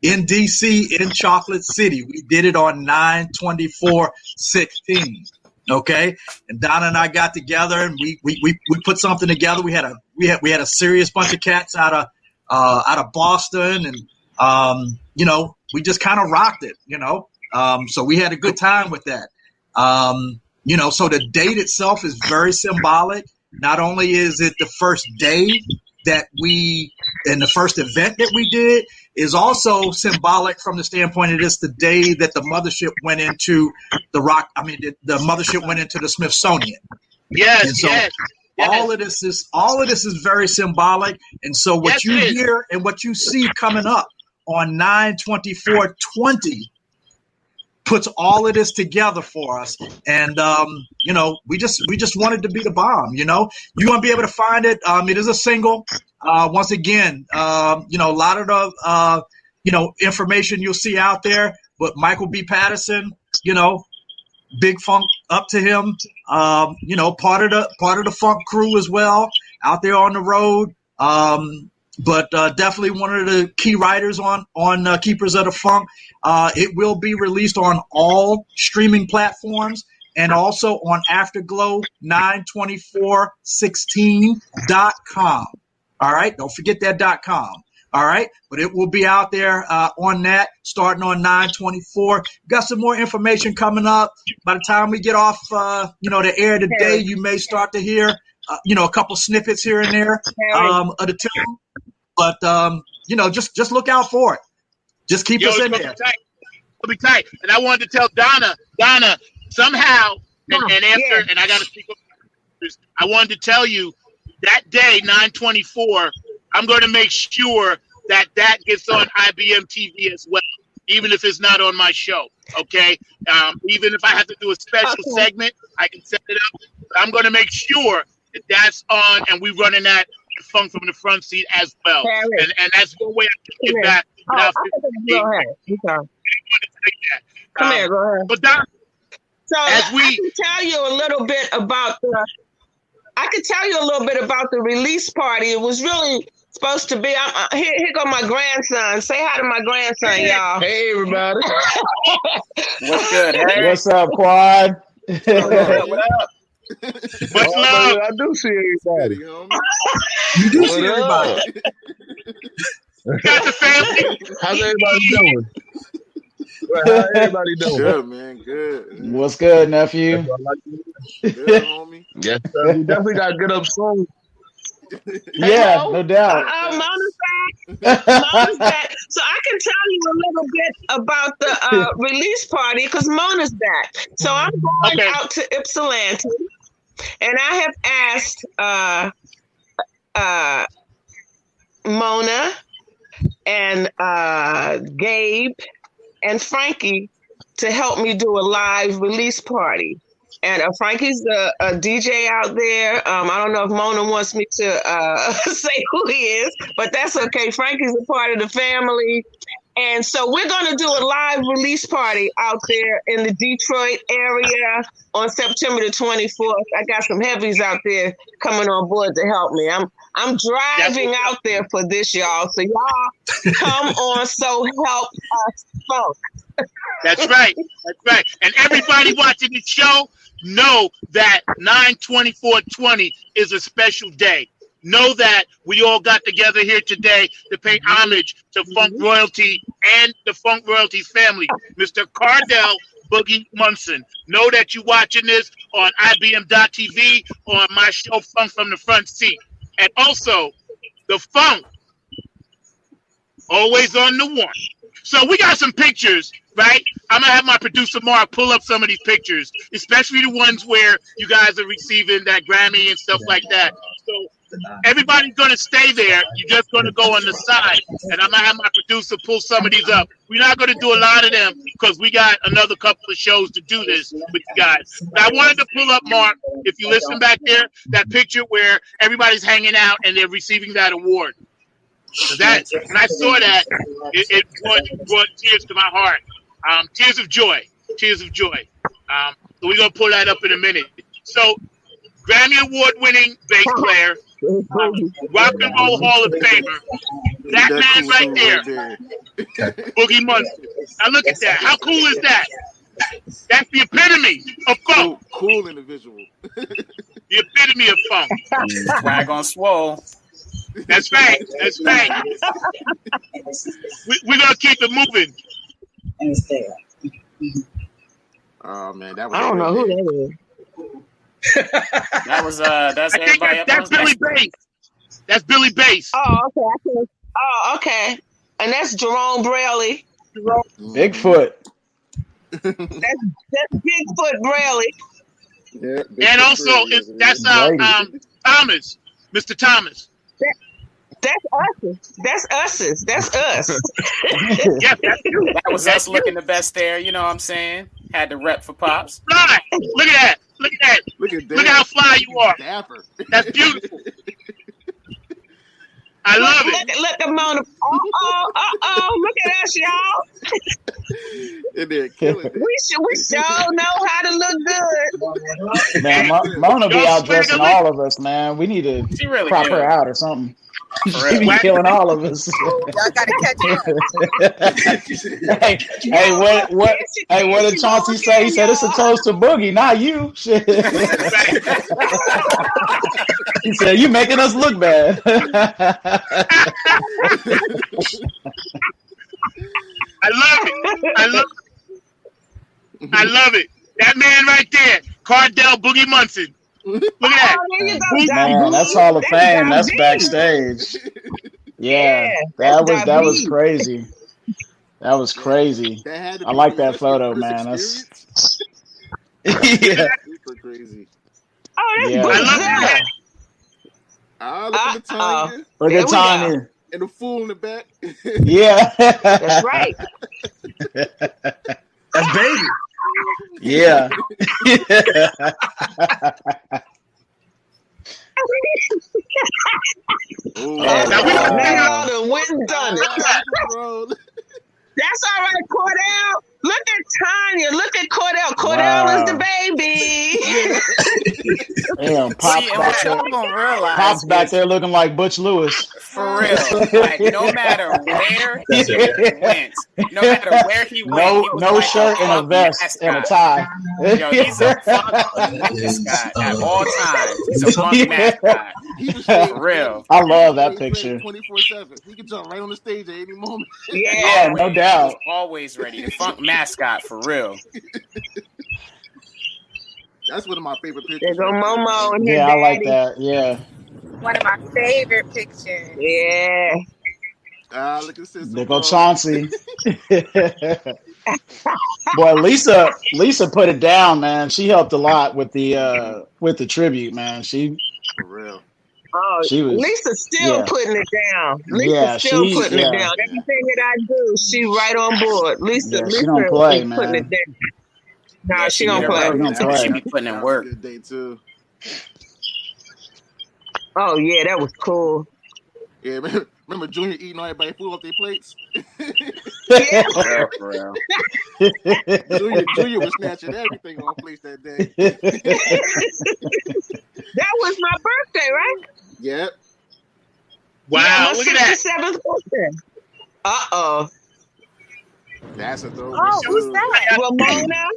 [SPEAKER 6] in DC in Chocolate City. We did it on 9/24/16. Okay, and Donna and I got together and we put something together. We had a serious bunch of cats out of Boston, and you know, we just kind of rocked it. You know, so we had a good time with that. You know, so the date itself is very symbolic. Not only is it the first day that the first event that we did, is also symbolic from the standpoint it is the day that the mothership went into the mothership went into the Smithsonian.
[SPEAKER 2] yes,
[SPEAKER 6] And so
[SPEAKER 2] yes.
[SPEAKER 6] all of this is very symbolic. And so what you hear and what you see coming up on 9/24/20 puts all of this together for us. And you know, we just wanted to be the bomb. You know, you're gonna be able to find it. It is a single. Once again, you know, a lot of the you know, information you'll see out there, but Michael B. Patterson, you know, Big Funk, up to him, you know, part of the funk crew as well, out there on the road. But definitely one of the key writers on Keepers of the Funk. It will be released on all streaming platforms and also on Afterglow 9/24/16.com. All right, don't forget that .com. All right, but it will be out there on that starting on 9/24. Got some more information coming up. By the time we get off, you know, the air today, you may start to hear, you know, a couple snippets here and there of the tune. But you know, just look out for it. Just keep us in there.
[SPEAKER 2] It'll be tight. And I wanted to tell Donna, somehow, and after, and I got to speak up. I wanted to tell you that day, 9/24, I'm going to make sure that gets on IBM TV as well, even if it's not on my show. Okay, even if I have to do a special segment, I can set it up. But I'm going to make sure that that's on, and we're running that Funk from the Front Seat as well. And that's one way I can get back.
[SPEAKER 3] Come here, go ahead.
[SPEAKER 2] But Don,
[SPEAKER 3] so I can tell you a little bit about the release party. It was really supposed to be. Here go my grandson. Say hi to my grandson, y'all.
[SPEAKER 9] Hey, everybody.
[SPEAKER 7] What's good? Hey?
[SPEAKER 4] What's up, Quad?
[SPEAKER 7] What up?
[SPEAKER 2] Much love.
[SPEAKER 9] I do see everybody.
[SPEAKER 6] You do see everybody.
[SPEAKER 2] Got the family.
[SPEAKER 9] How's everybody doing? How everybody doing?
[SPEAKER 5] Good, man. Good.
[SPEAKER 4] What's good, nephew?
[SPEAKER 5] Good, homie.
[SPEAKER 9] Yes, sir. You definitely got to get up soon.
[SPEAKER 4] Yeah, no doubt.
[SPEAKER 3] Mona's back. So I can tell you a little bit about the release party because Mona's back. So I'm going out to Ypsilanti, and I have asked Mona and Gabe and Frankie to help me do a live release party. And Frankie's a DJ out there. I don't know if Mona wants me to say who he is, but that's okay. Frankie's a part of the family. And so we're going to do a live release party out there in the Detroit area on September the 24th. I got some heavies out there coming on board to help me. I'm driving out there for this, y'all. So y'all come on, so help us funk.
[SPEAKER 2] That's right. That's right. And everybody watching the show, know that 9/24/20 is a special day. Know that we all got together here today to pay homage to Funk Royalty and the Funk Royalty family. Mr. Cardell Boogie Munson. Know that you're watching this on IBM.TV on my show Funk from the Front Seat. And also, the Funk, always on the one. So we got some pictures, right? I'm going to have my producer Mark pull up some of these pictures, especially the ones where you guys are receiving that Grammy and stuff like that. So everybody's going to stay there. You're just going to go on the side. And I'm going to have my producer pull some of these up. We're not going to do a lot of them because we got another couple of shows to do this with you guys. But I wanted to pull up, Mark, if you listen back there, that picture where everybody's hanging out and they're receiving that award. So that, when I saw that, it brought tears to my heart. Tears of joy. Tears of joy. So we're going to pull that up in a minute. So, Grammy Award-winning bass player, Rock and Roll Hall of Famer, that man right there, Boogie Munson. Now look at that. How cool is that? That's the epitome of funk.
[SPEAKER 5] Cool individual.
[SPEAKER 2] The epitome of funk.
[SPEAKER 7] Swag on swole.
[SPEAKER 2] That's right. That's right. We're going to keep it moving.
[SPEAKER 5] Oh, man. That was
[SPEAKER 3] I don't know who that is.
[SPEAKER 7] That's everybody.
[SPEAKER 2] That's Billy Bass. That's Billy Bass.
[SPEAKER 3] Oh, okay. And that's Jerome Braley.
[SPEAKER 4] Bigfoot.
[SPEAKER 3] That's Bigfoot Braley.
[SPEAKER 9] Yeah,
[SPEAKER 2] and also, that's Thomas, Mr. Thomas.
[SPEAKER 3] That's us. That's us.
[SPEAKER 2] Yeah, that's you.
[SPEAKER 7] That was us looking the best there. You know what I'm saying? Had to rep for Pops.
[SPEAKER 2] Fly. Look at that. Look at that. Look how fly you are.
[SPEAKER 5] Dapper.
[SPEAKER 2] That's beautiful. I love it.
[SPEAKER 3] Look at Mona. Look at us, y'all.
[SPEAKER 5] And they're killing it.
[SPEAKER 3] We sure know how to look good.
[SPEAKER 4] Man, Mona be out dressing all of us, man. We need to
[SPEAKER 7] really
[SPEAKER 4] crop
[SPEAKER 7] do.
[SPEAKER 4] her out or something. She be killing all of us.
[SPEAKER 8] Y'all gotta catch it.
[SPEAKER 4] Hey, what did Chauncey say? He said it's a toast to Boogie, not you. Shit. He said you making us look bad.
[SPEAKER 2] I love it. I love it. That man right there, Cardell Boogie Munson. Look at that.
[SPEAKER 4] Man, that's Hall of Fame. That's backstage. Yeah, that was crazy. That was crazy.
[SPEAKER 5] That had to
[SPEAKER 4] I
[SPEAKER 5] be
[SPEAKER 4] like
[SPEAKER 5] crazy,
[SPEAKER 4] that
[SPEAKER 5] especially
[SPEAKER 4] photo,
[SPEAKER 5] your first
[SPEAKER 4] man. That's
[SPEAKER 5] experience.
[SPEAKER 9] Yeah.
[SPEAKER 5] Super crazy.
[SPEAKER 3] Oh, that's
[SPEAKER 4] yeah.
[SPEAKER 2] I love
[SPEAKER 3] Brazil.
[SPEAKER 2] that.
[SPEAKER 5] Look at the Tanya
[SPEAKER 4] Look
[SPEAKER 3] There
[SPEAKER 4] at
[SPEAKER 3] we go.
[SPEAKER 4] Tanya.
[SPEAKER 5] and the fool in the back.
[SPEAKER 4] Yeah.
[SPEAKER 3] That's right.
[SPEAKER 6] That's baby.
[SPEAKER 4] Yeah.
[SPEAKER 5] Oh,
[SPEAKER 2] Now we don't
[SPEAKER 3] They
[SPEAKER 2] see
[SPEAKER 3] all done went and done it.
[SPEAKER 5] bro.
[SPEAKER 3] That's all right, Cordell. Look at Tanya. Look at Cordell. Cordell
[SPEAKER 4] Wow.
[SPEAKER 3] is the baby.
[SPEAKER 4] Damn, Pop's
[SPEAKER 7] See, and
[SPEAKER 4] back
[SPEAKER 7] what
[SPEAKER 4] there.
[SPEAKER 7] y'all gonna realize
[SPEAKER 4] Pop's back
[SPEAKER 7] is,
[SPEAKER 4] there looking like Butch Lewis.
[SPEAKER 7] for real, like no matter where
[SPEAKER 9] That's
[SPEAKER 7] he
[SPEAKER 9] it.
[SPEAKER 7] went, no matter where he went,
[SPEAKER 4] No,
[SPEAKER 7] he was
[SPEAKER 4] no
[SPEAKER 7] like
[SPEAKER 4] shirt and a
[SPEAKER 7] funk
[SPEAKER 4] vest and a
[SPEAKER 7] mascot.
[SPEAKER 4] tie.
[SPEAKER 7] Yo, he's a funk mascot at all times. He's a funk mascot.
[SPEAKER 5] He was straight
[SPEAKER 7] For real.
[SPEAKER 4] I love that picture.
[SPEAKER 5] 24/7. He could jump right on the stage at any moment.
[SPEAKER 4] Yeah, no
[SPEAKER 7] Always,
[SPEAKER 4] doubt.
[SPEAKER 7] always ready. The funk mascot, for real.
[SPEAKER 5] That's one of my favorite pictures.
[SPEAKER 3] There go Momo and his
[SPEAKER 4] Yeah, I like
[SPEAKER 3] daddy.
[SPEAKER 4] that. Yeah.
[SPEAKER 8] One of my favorite pictures.
[SPEAKER 3] Yeah.
[SPEAKER 5] Look at Sister
[SPEAKER 4] There go
[SPEAKER 5] Bro.
[SPEAKER 4] Chauncey. Boy, Lisa put it down, man. She helped a lot with the tribute, man. She
[SPEAKER 5] For real.
[SPEAKER 3] Oh,
[SPEAKER 4] She was-
[SPEAKER 3] Lisa's still
[SPEAKER 4] yeah.
[SPEAKER 3] putting it down. Lisa's
[SPEAKER 4] Yeah,
[SPEAKER 3] still
[SPEAKER 4] she-
[SPEAKER 3] putting
[SPEAKER 4] yeah.
[SPEAKER 3] it down. Everything that I do, she right on board. Lisa,
[SPEAKER 4] Yeah, she
[SPEAKER 3] Lisa
[SPEAKER 4] don't play,
[SPEAKER 3] is putting
[SPEAKER 4] man.
[SPEAKER 3] it down. Nah,
[SPEAKER 7] Yeah,
[SPEAKER 3] she don't
[SPEAKER 7] did
[SPEAKER 3] play.
[SPEAKER 7] her work.
[SPEAKER 4] She don't play.
[SPEAKER 7] She be putting in
[SPEAKER 5] That
[SPEAKER 7] work.
[SPEAKER 5] was a good day too.
[SPEAKER 3] Oh yeah, that was cool.
[SPEAKER 5] Yeah, remember Junior eating all everybody food off their plates?
[SPEAKER 3] Yeah.
[SPEAKER 7] For real.
[SPEAKER 5] Junior was snatching everything on plates that day.
[SPEAKER 3] That was my birthday, right?
[SPEAKER 5] Yep.
[SPEAKER 2] Wow,
[SPEAKER 3] my
[SPEAKER 2] look at that.
[SPEAKER 3] 67th birthday. Uh-oh.
[SPEAKER 5] That's a throw.
[SPEAKER 8] Oh, who's that?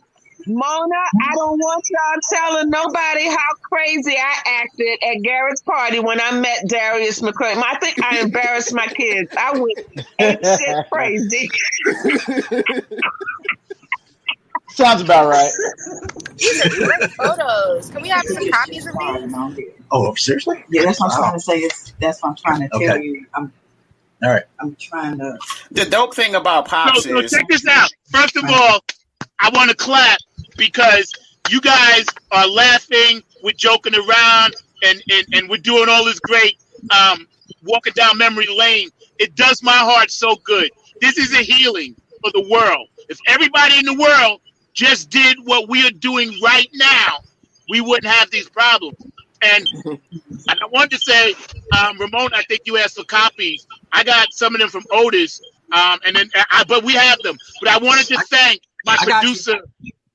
[SPEAKER 3] Mona, I don't want y'all telling nobody how crazy I acted at Garrett's party when I met Darius McCray. I think I embarrassed my kids. I went ape shit crazy.
[SPEAKER 4] Sounds about right.
[SPEAKER 8] These are great photos. Can we have some copies of these?
[SPEAKER 6] Oh, seriously?
[SPEAKER 10] Yeah, that's what I'm trying to say. That's what I'm trying to tell
[SPEAKER 6] Okay.
[SPEAKER 10] you.
[SPEAKER 6] All right.
[SPEAKER 10] I'm trying to.
[SPEAKER 7] The dope thing about Pops
[SPEAKER 2] So
[SPEAKER 7] is
[SPEAKER 2] check this out. First of all, I want to clap because you guys are laughing, we're joking around, and we're doing all this great walking down memory lane. It does my heart so good. This is a healing for the world. If everybody in the world just did what we are doing right now, we wouldn't have these problems. And I wanted to say, Ramon, I think you asked for copies. I got some of them from Otis, but we have them. But I wanted to thank my
[SPEAKER 6] I got
[SPEAKER 2] producer,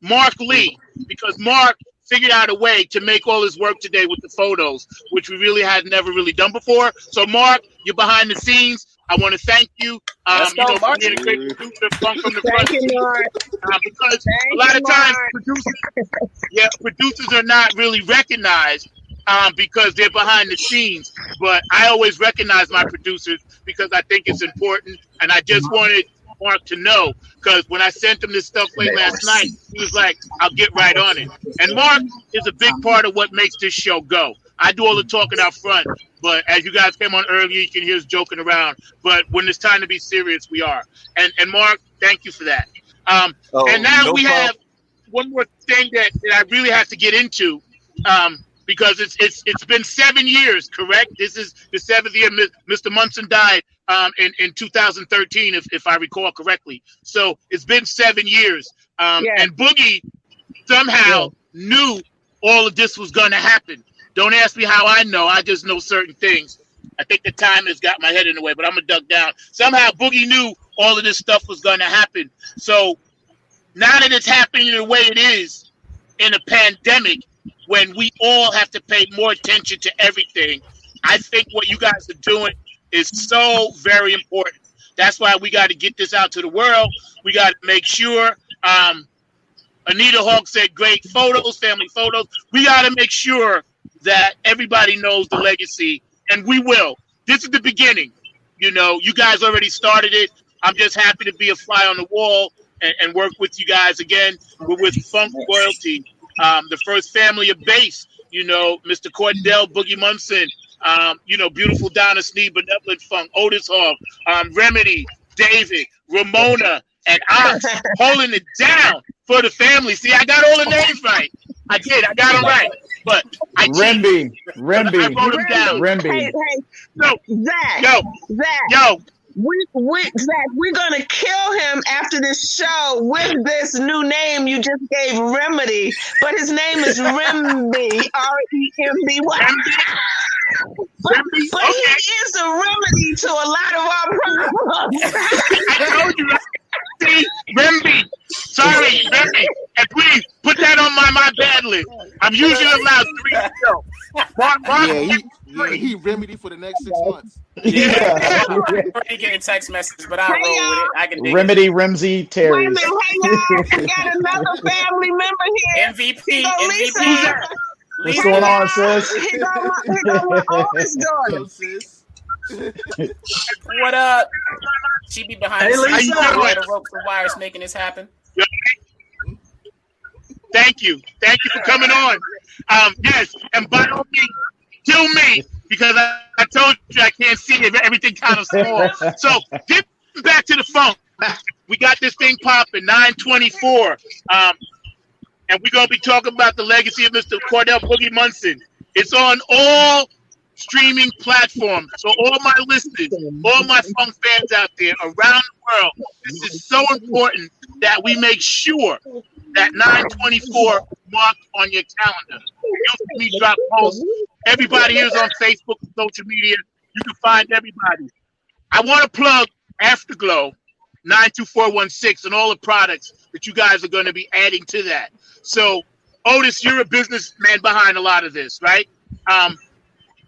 [SPEAKER 2] Mark Lee, because Mark figured out a way to make all his work today with the photos, which we really had never really done before. So, Mark, you're behind the scenes. I want to thank you.
[SPEAKER 7] Let's go,
[SPEAKER 2] for
[SPEAKER 7] Mark.
[SPEAKER 2] being a great producer, Funk from the Front.
[SPEAKER 3] Thank you, Mark.
[SPEAKER 2] Because
[SPEAKER 3] Thank
[SPEAKER 2] a lot
[SPEAKER 3] you,
[SPEAKER 2] of times
[SPEAKER 3] Mark.
[SPEAKER 2] producers are not really recognized because they're behind the scenes. But I always recognize my producers because I think it's important. And I just wanted Mark to know, because when I sent him this stuff late last night, he was like, I'll get right on it. And Mark is a big part of what makes this show go. I do all the talking out front, but as you guys came on earlier, you can hear us joking around. But when it's time to be serious, we are. And Mark, thank you for that. And now we have one more thing that I really have to get into, because it's been 7 years, correct? This is the 7th year. Mr. Munson died in 2013, if I recall correctly. So it's been 7 years. And Boogie somehow knew all of this was going to happen. Don't ask me how I know. I just know certain things. I think the time has got my head in the way, but I'm going to duck down. Somehow Boogie knew all of this stuff was going to happen. So now that it's happening the way it is in a pandemic, when we all have to pay more attention to everything, I think what you guys are doing is so very important. That's why we got to get this out to the world. We got to make sure. Anita Hawk said great photos, family photos. We got to make sure that everybody knows the legacy, and we will. This is the beginning. You know, you guys already started it. I'm just happy to be a fly on the wall and work with you guys again. We're with Funk Royalty, the first family of bass. You know, Mr. Cordell, Boogie Munson, beautiful Donna Sneed, Benevolent Funk, Otis Hawk, Remedy, David. Ramona, and Ox holding it down for the family. See, I got all the names right. I did. I got them right. But I
[SPEAKER 4] Rimby.
[SPEAKER 2] I wrote them down.
[SPEAKER 4] Rimby.
[SPEAKER 3] Hey,
[SPEAKER 2] No,
[SPEAKER 3] Zach.
[SPEAKER 2] Zach.
[SPEAKER 3] Zach, we're gonna kill him after this show with this new name you just gave, Remedy, but his name is Rimby, R-E-M-B-Y. But he is a remedy to a lot of our problems.
[SPEAKER 2] I told you. See, Remby. Sorry, Remby. And please put that on my bad list. I'm usually allowed 3 shows.
[SPEAKER 5] He remedy for the next 6 months.
[SPEAKER 7] Yeah. I'm already getting text messages, but I'll roll with it. I can dig
[SPEAKER 4] Remedy,
[SPEAKER 7] it.
[SPEAKER 4] Ramsey,
[SPEAKER 3] Wait a
[SPEAKER 4] Terry.
[SPEAKER 3] minute, hey y'all, we got another family member here.
[SPEAKER 7] MVP.
[SPEAKER 3] Lisa.
[SPEAKER 7] MVP.
[SPEAKER 4] What's going on, sis?
[SPEAKER 3] Here go my oldest daughter.
[SPEAKER 5] Hello, sis.
[SPEAKER 7] What up? She be behind
[SPEAKER 6] Hey,
[SPEAKER 7] the scenes.
[SPEAKER 6] Lisa.
[SPEAKER 7] The ropes and wires making this happen.
[SPEAKER 2] Thank you for coming on. Yes, and by all means, kill me because I told you I can't see it. Everything kind of small. So get back to the phone. We got this thing popping 924, and we're gonna be talking about the legacy of Mr. Cordell Boogie Munson. It's on all streaming platforms. So all my listeners, all my funk fans out there around the world, this is so important that we make sure that 924 marked on your calendar. You'll see me drop posts. Everybody here is on Facebook and social media. You can find everybody. I want to plug Afterglow 92416 and all the products that you guys are going to be adding to that. So, Otis, you're a businessman behind a lot of this, right?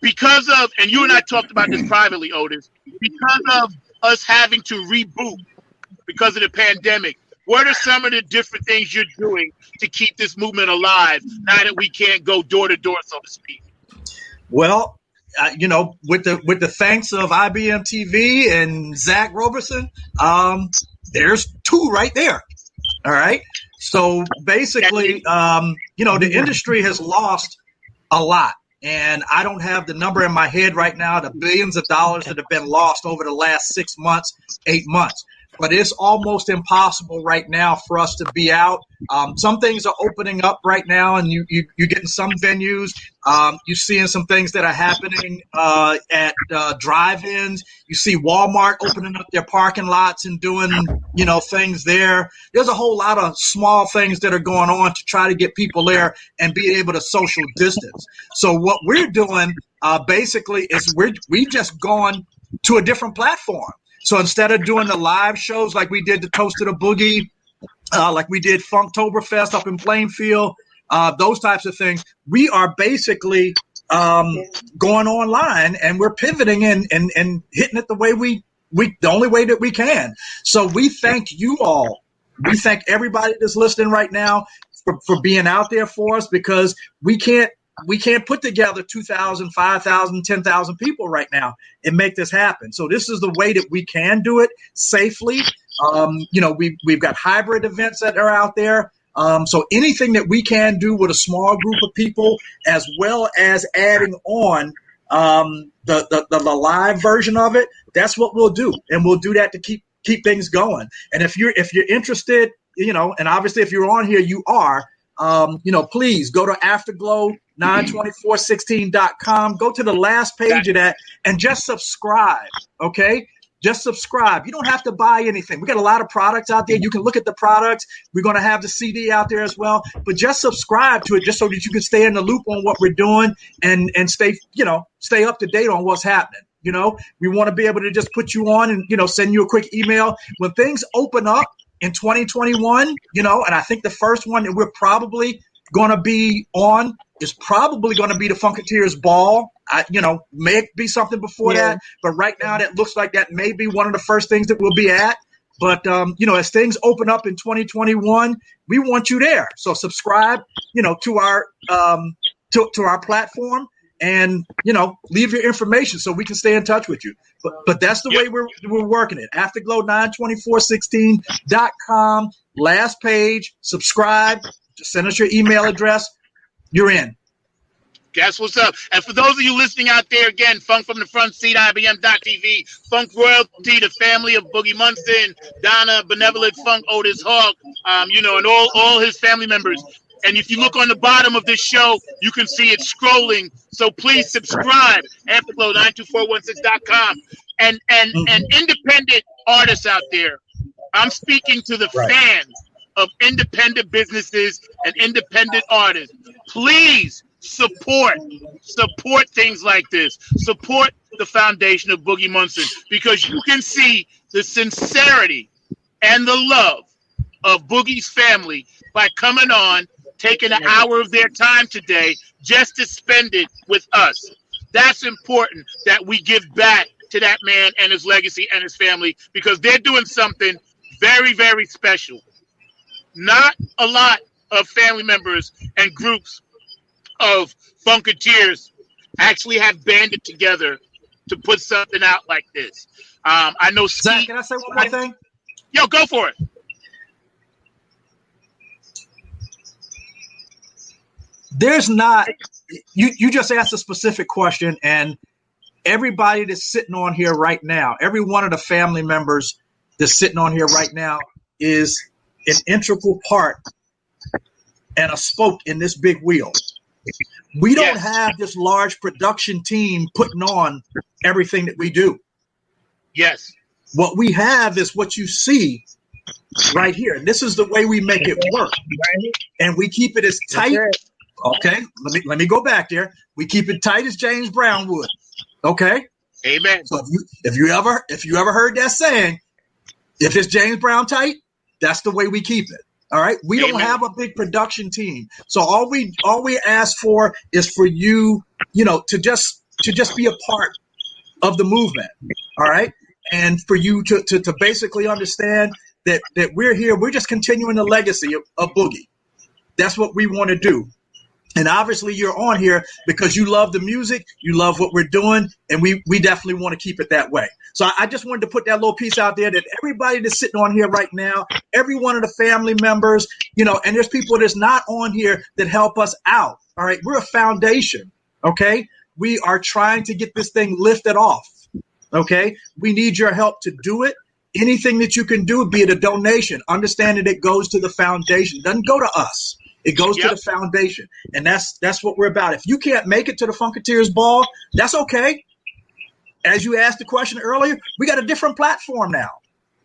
[SPEAKER 2] Because of, and you and I talked about this privately, Otis, because of us having to reboot because of the pandemic, what are some of the different things you're doing to keep this movement alive now that we can't go door to door, so to speak?
[SPEAKER 6] Well, with the thanks of IBM TV and Zach Roberson, there's 2 right there. All right. So basically, the industry has lost a lot. And I don't have the number in my head right now, the billions of dollars that have been lost over the last 6 months, 8 months. But it's almost impossible right now for us to be out. Some things are opening up right now, and you're getting some venues. You're seeing some things that are happening at drive-ins. You see Walmart opening up their parking lots and doing, things there. There's a whole lot of small things that are going on to try to get people there and be able to social distance. So what we're doing basically is we've just gone to a different platform. So instead of doing the live shows like we did the Toast to the Boogie, like we did Funktoberfest up in Plainfield, those types of things, we are basically going online and we're pivoting and hitting it the way the only way that we can. So we thank you all. We thank everybody that's listening right now for being out there for us, because we can't put together 2,000, 5,000, 10,000 people right now and make this happen. So this is the way that we can do it safely. We've got hybrid events that are out there. So anything that we can do with a small group of people, as well as adding on the live version of it, that's what we'll do. And we'll do that to keep things going. And if you're interested, and obviously if you're on here, you are, please go to Afterglow92416.com. Go to the last page of that and just subscribe. Okay. Just subscribe. You don't have to buy anything. We got a lot of products out there. You can look at the products. We're going to have the CD out there as well, but just subscribe to it just so that you can stay in the loop on what we're doing and stay up to date on what's happening. We want to be able to just put you on and, send you a quick email when things open up in 2021, and I think the first one that we're probably going to be on is probably going to be the Funketeers Ball. May be something before that, but right now that looks like that may be one of the first things that we'll be at. But, as things open up in 2021, we want you there. So subscribe, to our platform and, leave your information so we can stay in touch with you. But that's the way we're working it. Afterglow92416.com, last page, subscribe, just send us your email address. You're in.
[SPEAKER 2] Guess what's up? And for those of you listening out there, again, Funk from the Front Seat, IBM.TV, Funk Royalty, the family of Boogie Munson, Donna, Benevolent Funk, Otis Hawk, and all his family members. And if you look on the bottom of this show, you can see it scrolling. So please subscribe, Ampliflow92416.com. And independent artists out there, I'm speaking to the fans of independent businesses and independent artists. Please support things like this. Support the foundation of Boogie Munson, because you can see the sincerity and the love of Boogie's family by coming on, taking an hour of their time today just to spend it with us. That's important, that we give back to that man and his legacy and his family, because they're doing something very, very special. Not a lot of family members and groups of Funketeers actually have banded together to put something out like this. I know
[SPEAKER 6] Zach, can I say one more thing?
[SPEAKER 2] Yo, go for it.
[SPEAKER 6] There's not, you just asked a specific question, and everybody that's sitting on here right now, every one of the family members that's sitting on here right now is an integral part and a spoke in this big wheel. We don't have this large production team putting on everything that we do.
[SPEAKER 2] Yes.
[SPEAKER 6] What we have is what you see right here. And this is the way we make it work. And we keep it as tight. Okay, let me go back there. We keep it tight as James Brown would. Okay?
[SPEAKER 2] Amen.
[SPEAKER 6] So if you ever heard that saying, if it's James Brown tight, that's the way we keep it. All right. We don't have a big production team. So all we ask for is for you, to just be a part of the movement. All right. And for you to basically understand that we're here. We're just continuing the legacy of Boogie. That's what we want to do. And obviously you're on here because you love the music, you love what we're doing, and we definitely want to keep it that way. So I just wanted to put that little piece out there that everybody that's sitting on here right now, every one of the family members, and there's people that's not on here that help us out. All right. We're a foundation. Okay. We are trying to get this thing lifted off. Okay. We need your help to do it. Anything that you can do, be it a donation, understand that it goes to the foundation. It doesn't go to us. It goes to the foundation, and that's what we're about. If you can't make it to the Funketeers Ball, that's okay. As you asked the question earlier, we got a different platform now.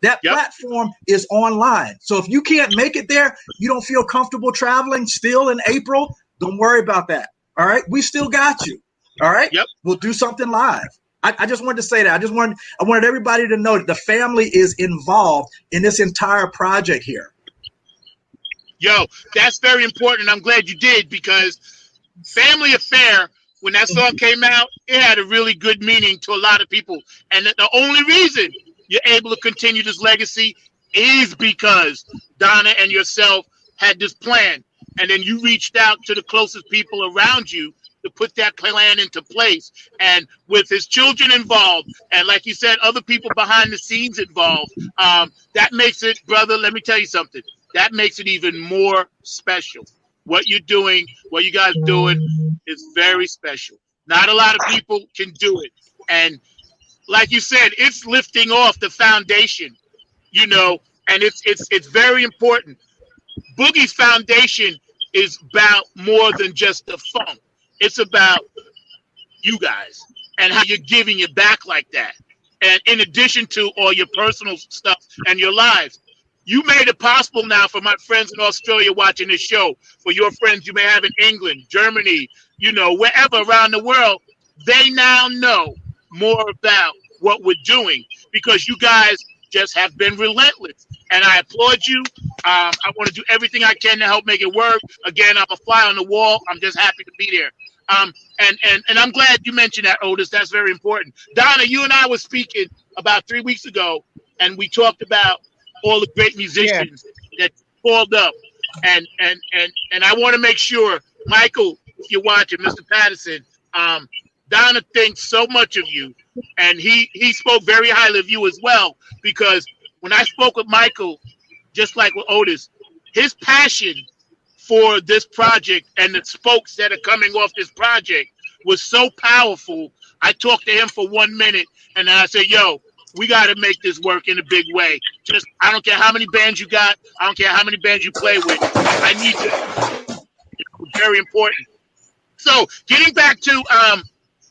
[SPEAKER 6] That platform is online. So if you can't make it there, you don't feel comfortable traveling still in April, don't worry about that. All right? We still got you. All right?
[SPEAKER 2] Yep.
[SPEAKER 6] We'll do something live. I just wanted to say that. I wanted everybody to know that the family is involved in this entire project here.
[SPEAKER 2] Yo, that's very important. I'm glad you did, because Family Affair, when that song came out, it had a really good meaning to a lot of people. And the only reason you're able to continue this legacy is because Donna and yourself had this plan. And then you reached out to the closest people around you to put that plan into place. And with his children involved, and like you said, other people behind the scenes involved, that makes it, brother, let me tell you something. That makes it even more special. What you're doing, what you guys doing is very special. Not a lot of people can do it. And like you said, it's lifting off the foundation, and it's very important. Boogie's foundation is about more than just the funk. It's about you guys and how you're giving it back like that. And in addition to all your personal stuff and your lives, you made it possible now for my friends in Australia watching this show, for your friends you may have in England, Germany, wherever around the world. They now know more about what we're doing because you guys just have been relentless. And I applaud you. I want to do everything I can to help make it work. Again, I'm a fly on the wall. I'm just happy to be there. And I'm glad you mentioned that, Otis. That's very important. Donna, you and I were speaking about 3 weeks ago, and we talked about all the great musicians that called up, and I want to make sure, Michael, if you're watching, Mr. Patterson, Donna thinks so much of you, and he spoke very highly of you as well, because when I spoke with Michael, just like with Otis, his passion for this project and the spokes that are coming off this project was so powerful. I talked to him for 1 minute, and then I said, yo, we got to make this work in a big way. Just, I don't care how many bands you got. I don't care how many bands you play with. I need to. Very important. So getting back to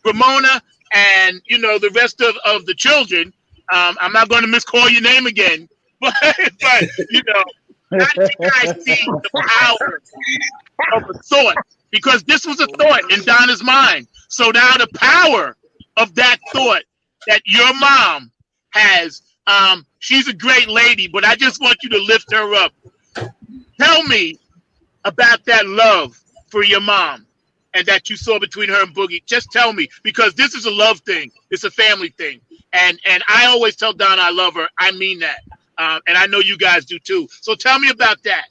[SPEAKER 2] Ramona and, you know, the rest of the children, I'm not going to miscall your name again, but you know, how did you guys see the power of a thought? Because this was a thought in Donna's mind. So now the power of that thought that your mom has, she's a great lady, but I just want you to lift her up. Tell me about that love for your mom and that you saw between her and Boogie. Just tell me, because this is a love thing. It's a family thing. And I always tell Donna I love her. I mean that. And I know you guys do too. So tell me about that.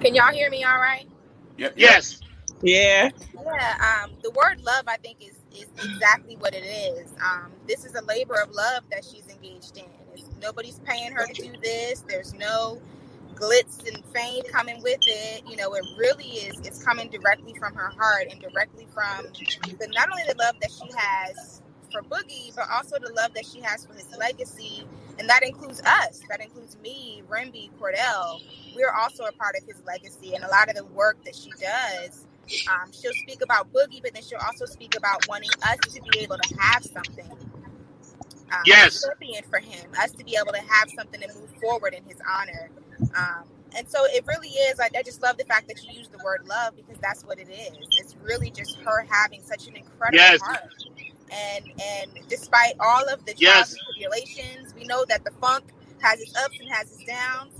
[SPEAKER 8] Can y'all hear me all right?
[SPEAKER 2] Yep. Yes.
[SPEAKER 3] Yeah.
[SPEAKER 8] Yeah. The word love, I think, is exactly what it is. This is a labor of love that she's engaged in. Nobody's paying her to do this. There's no glitz and fame coming with it. You know, it really is. It's coming directly from her heart and directly from not only the love that she has for Boogie, but also the love that she has for his legacy. And that includes us. That includes me, Remby, Cordell. We're also a part of his legacy. And a lot of the work that she does, she'll speak about Boogie, but then she'll also speak about wanting us to be able to have something.
[SPEAKER 2] Yes.
[SPEAKER 8] Champion for him, us to be able to have something to move forward in his honor. And so it really is, I just love the fact that you use the word love, because that's what it is. It's really just her having such an incredible heart. And despite all of the trials and tribulations, we know that the funk has its ups and has its downs,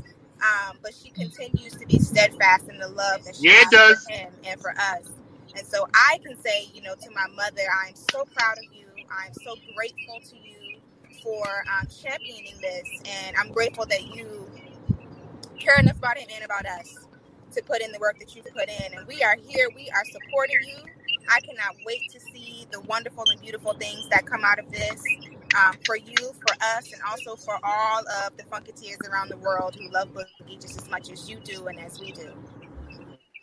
[SPEAKER 8] but she continues to be steadfast in the love that she has for him and for us. And so I can say, you know, to my mother, I'm so proud of you. I'm so grateful to you for championing this, and I'm grateful that you care enough about him and about us to put in the work that you've put in. And we are here. We are supporting you. I cannot wait to see the wonderful and beautiful things that come out of this for you, for us, and also for all of the Funketeers around the world who love Boogie just as much as you do and as we do.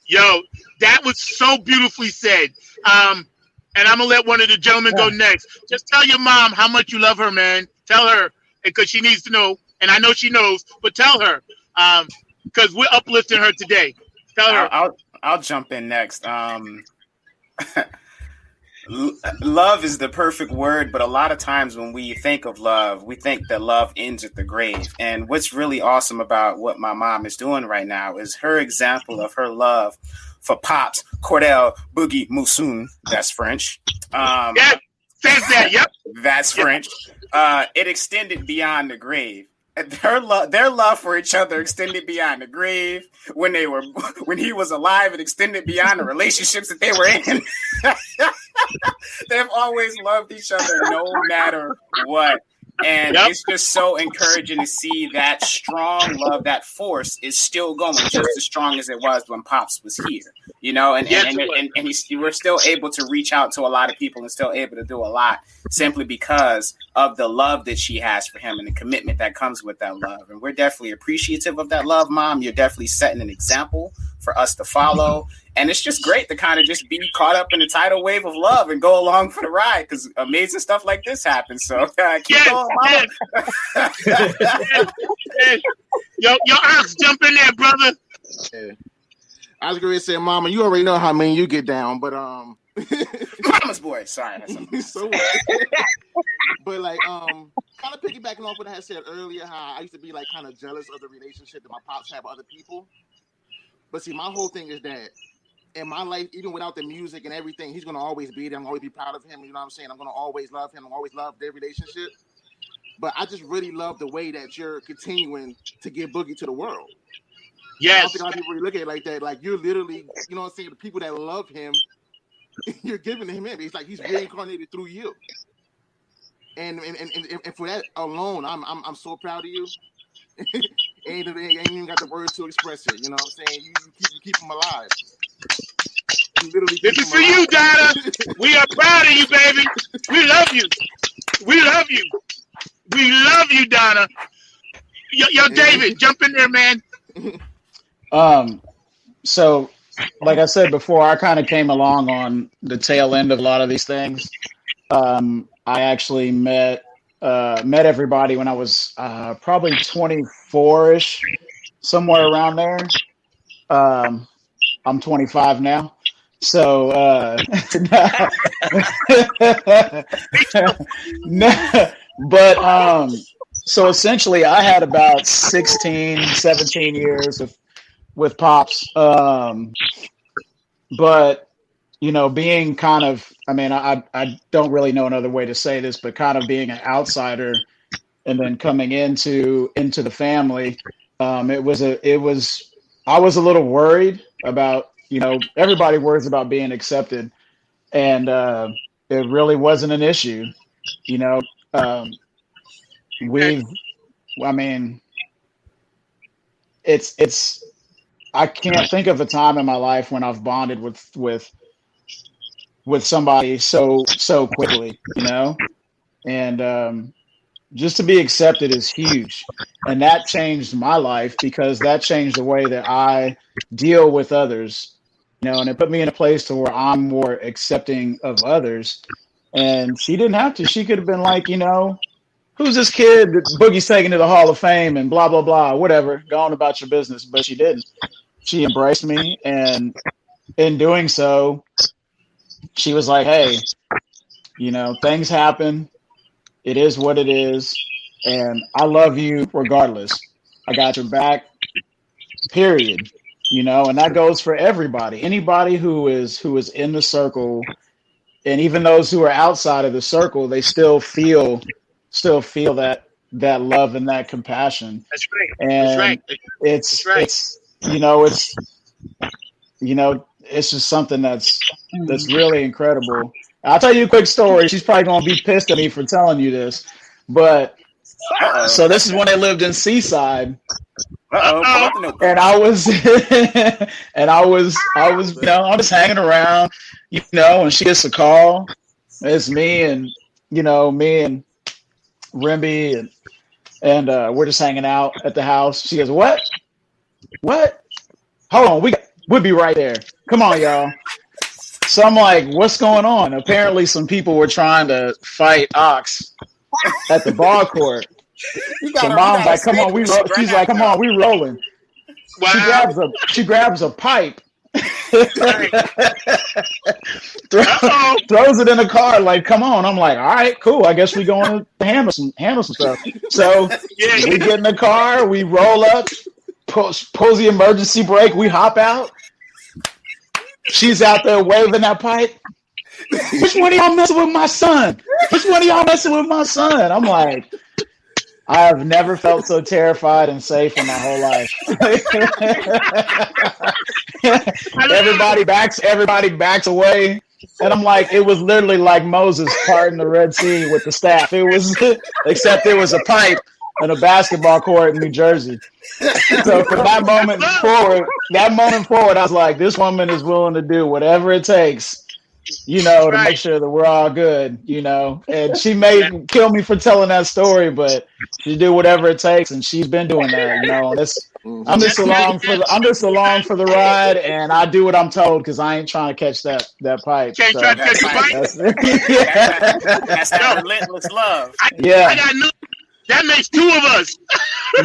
[SPEAKER 2] Yo, that was so beautifully said. And I'm going to let one of the gentlemen go next. Just tell your mom how much you love her, man. Tell her, because she needs to know, and I know she knows, but tell her, because we're uplifting her today. Tell her.
[SPEAKER 7] I'll jump in next. Love is the perfect word, but a lot of times when we think of love, we think that love ends at the grave. And what's really awesome about what my mom is doing right now is her example of her love for Pops, Cordell, Boogie, Musoon. That's French.
[SPEAKER 2] Yeah, says that. Yep.
[SPEAKER 7] That's French. It extended beyond the grave. Their love for each other extended beyond the grave. When he was alive, it extended beyond the relationships that they were in. They've always loved each other no matter what. And it's just so encouraging to see that strong love, that force is still going just as strong as it was when Pops was here, you know, and we're still able to reach out to a lot of people and still able to do a lot simply because of the love that she has for him and the commitment that comes with that love. And we're definitely appreciative of that love, Mom. You're definitely setting an example for us to follow. And it's just great to kind of just be caught up in the tidal wave of love and go along for the ride, because amazing stuff like this happens. So keep going, Mama.
[SPEAKER 2] Yo, Ox, jump in there, brother.
[SPEAKER 5] Yeah. I was going to say, Mama, you already know how mean you get down, but
[SPEAKER 7] Mama's boy. Sorry.
[SPEAKER 5] So, but like kind of piggybacking off what I had said earlier, how I used to be like kind of jealous of the relationship that my pops had with other people. But see, my whole thing is that in my life, even without the music and everything, he's going to always be there. I'm going to always be proud of him. You know what I'm saying? I'm going to always love him. I'm always love their relationship. But I just really love the way that you're continuing to give Boogie to the world.
[SPEAKER 2] Yes.
[SPEAKER 5] I don't think a lot of people really look at it like that. Like, you're literally, you know what I'm saying, the people that love him, you're giving him him. It's like he's reincarnated through you. And for that alone, I'm so proud of you. ain't even got the words to express it. You know what I'm saying? You keep them alive.
[SPEAKER 2] This is for you, Donna. We are proud of you, baby. We love you. We love you. We love you, Donna. Yo, David, jump in there, man.
[SPEAKER 4] So like I said before, I kind of came along on the tail end of a lot of these things. I actually met everybody when I was probably 24-ish, somewhere around there. I'm 25 now. So, so essentially I had about 16, 17 years with Pops. But, being kind of, I don't really know another way to say this, but kind of being an outsider and then coming into the family, I was a little worried about, everybody worries about being accepted, and it really wasn't an issue. It's I can't think of a time in my life when I've bonded with somebody so quickly, and just to be accepted is huge. And that changed my life because that changed the way that I deal with others, and it put me in a place to where I'm more accepting of others. And she didn't have to. She could have been like, who's this kid that Boogie's taking to the Hall of Fame and blah, blah, blah, whatever, go on about your business. But she didn't. She embraced me. And in doing so, she was like, hey, things happen. It is what it is. And I love you regardless. I got your back, period. And that goes for everybody. Anybody who is in the circle, and even those who are outside of the circle, they still feel that love and that compassion.
[SPEAKER 2] That's right.
[SPEAKER 4] And
[SPEAKER 2] That's right.
[SPEAKER 4] It's just something that's really incredible. I'll tell you a quick story. She's probably gonna be pissed at me for telling you this, but so this is when they lived in Seaside. And I was I'm just hanging around, and she gets a call. It's me and Rimby and we're just hanging out at the house. She goes, What? Hold on, we'll be right there. Come on, y'all. So I'm like, what's going on? Apparently some people were trying to fight Ox at the ball court. So mom's like, come on, she's like, come on, we rolling. Wow. She grabs a pipe. Throws it in the car, like, come on. I'm like, all right, cool. I guess we going to handle some stuff. So we get in the car, we roll up, pulls the emergency brake, we hop out. She's out there waving that pipe. Which one of y'all messing with my son? I'm like, I have never felt so terrified and safe in my whole life. Everybody backs away. And I'm like, it was literally like Moses parting the Red Sea with the staff. It was, except it was a pipe and a basketball court in New Jersey. So from that moment forward, I was like, this woman is willing to do whatever it takes, to make sure that we're all good, And she may kill me for telling that story, but she do whatever it takes, and she's been doing that, I'm just along for the ride, and I do what I'm told because I ain't trying to catch that pipe.
[SPEAKER 2] Can't try to catch the pipe.
[SPEAKER 7] That's that relentless love.
[SPEAKER 2] I got no. That makes two of us.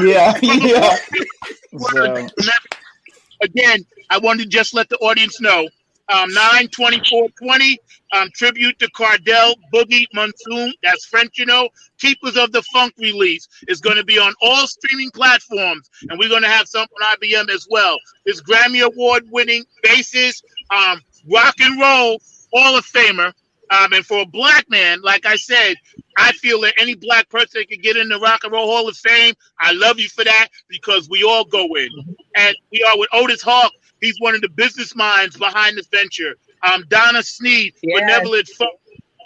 [SPEAKER 4] Yeah. So.
[SPEAKER 2] Again, I wanted to just let the audience know. 9/24/20, tribute to Cardell, Boogie, Monsoon. That's French, Keepers of the Funk release is going to be on all streaming platforms, and we're going to have some on IBM as well. This Grammy Award-winning bassist, rock and roll Hall of Famer. And for a black man, like I said, I feel that any black person could get in the Rock and Roll Hall of Fame. I love you for that because we all go in. And we are with Otis Hawk. He's one of the business minds behind this venture. Donna Sneed, Benevolent Funk,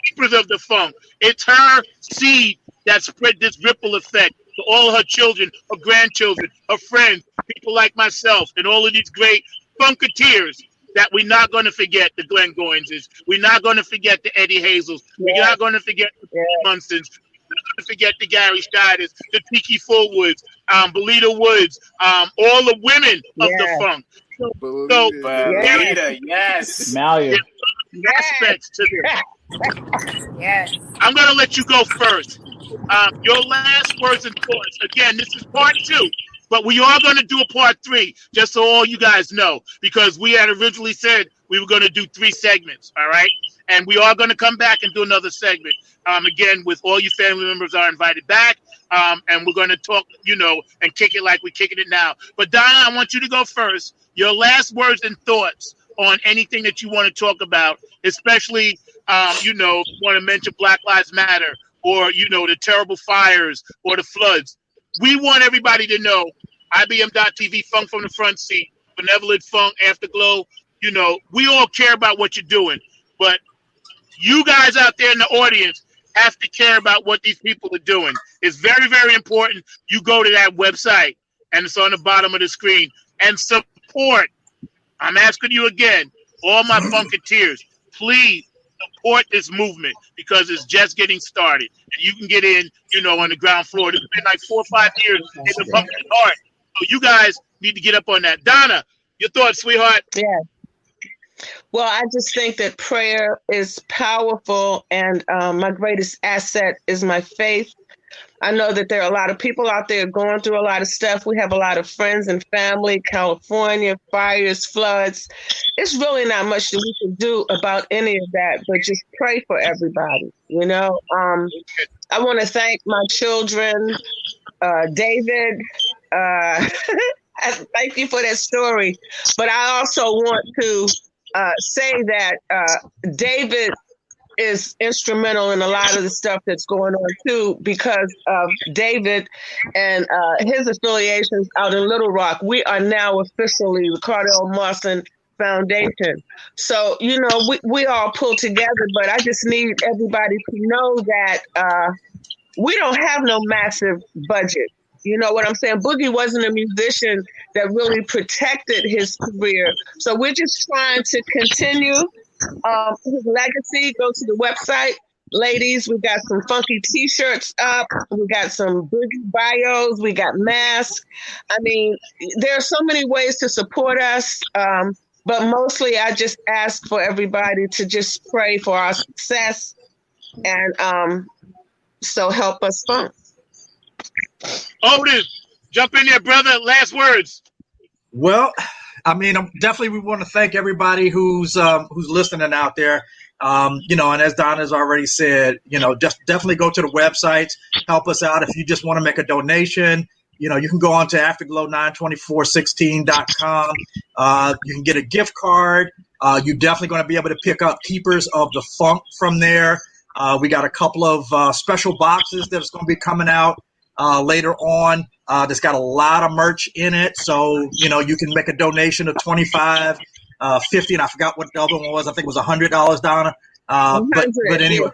[SPEAKER 2] Keepers of the Funk. It's her seed that spread this ripple effect to all her children, her grandchildren, her friends, people like myself, and all of these great funketeers that we're not going to forget the Glenn Goinses. We're not going to forget the Eddie Hazels. We're not going to forget the Munsons. We're not to forget the Gary Schneiders, the Tiki Fullwoods, Belita Woods, all the women of the funk. So
[SPEAKER 7] Belita, yes.
[SPEAKER 4] Malia.
[SPEAKER 2] Aspects to this.
[SPEAKER 8] Yes.
[SPEAKER 2] I'm going to let you go first. Your last words and thoughts. Again, this is part 2, but we are going to do a part 3, just so all you guys know, because we had originally said we were going to do 3 segments, all right? And we are going to come back and do another segment. Again, with all you family members are invited back, and we're going to talk, and kick it like we're kicking it now. But Donna, I want you to go first. Your last words and thoughts on anything that you want to talk about, especially, if you want to mention Black Lives Matter or, the terrible fires or the floods. We want everybody to know IBM.TV, Funk from the Front Seat, Benevolent Funk, Afterglow. We all care about what you're doing, but you guys out there in the audience have to care about what these people are doing. It's very, very important. You go to that website, and it's on the bottom of the screen, and support. I'm asking you again, all my Funketeers, please support this movement because it's just getting started. And you can get in, on the ground floor. It's been like 4 or 5 years in the pumpkin heart. So you guys need to get up on that. Donna, your thoughts, sweetheart?
[SPEAKER 3] Yeah. Well, I just think that prayer is powerful, and my greatest asset is my faith. I know that there are a lot of people out there going through a lot of stuff. We have a lot of friends and family, California, fires, floods. It's really not much that we can do about any of that, but just pray for everybody, I want to thank my children, David. Thank you for that story. But I also want to say that David is instrumental in a lot of the stuff that's going on too, because of David and his affiliations out in Little Rock. We are now officially the Cardell Mawson Foundation. So, we all pull together, but I just need everybody to know that we don't have no massive budget. You know what I'm saying? Boogie wasn't a musician that really protected his career. So we're just trying to continue his legacy. Go to the website. Ladies, we got some funky T-shirts up. We got some Boogie bios. We got masks. I mean, there are so many ways to support us. But mostly I just ask for everybody to just pray for our success. And so help us funk.
[SPEAKER 2] Otis, jump in there, brother. Last words.
[SPEAKER 6] Well, I mean, definitely we want to thank everybody who's listening out there. And as Donna's already said, just definitely go to the websites, help us out. If you just want to make a donation, you can go on to afterglow92416.com. You can get a gift card. You're definitely going to be able to pick up Keepers of the Funk from there. We got a couple of special boxes that's going to be coming out later on. That's got a lot of merch in it. So, you can make a donation of $25, $50, and I forgot what the other one was. I think it was $100, Donna. But anyway.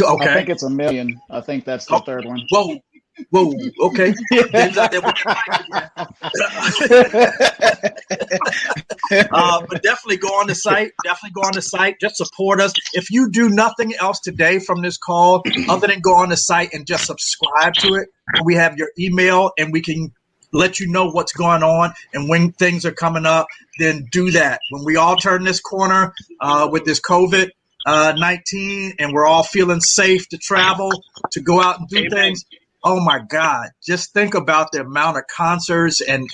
[SPEAKER 6] Okay.
[SPEAKER 4] I think it's $1 million. I think that's the third one.
[SPEAKER 6] Whoa, okay. But definitely go on the site. Just support us. If you do nothing else today from this call other than go on the site and just subscribe to it, we have your email and we can let you know what's going on and when things are coming up, then do that. When we all turn this corner with this COVID-19 and we're all feeling safe to travel, to go out and do things, oh my God, just think about the amount of concerts and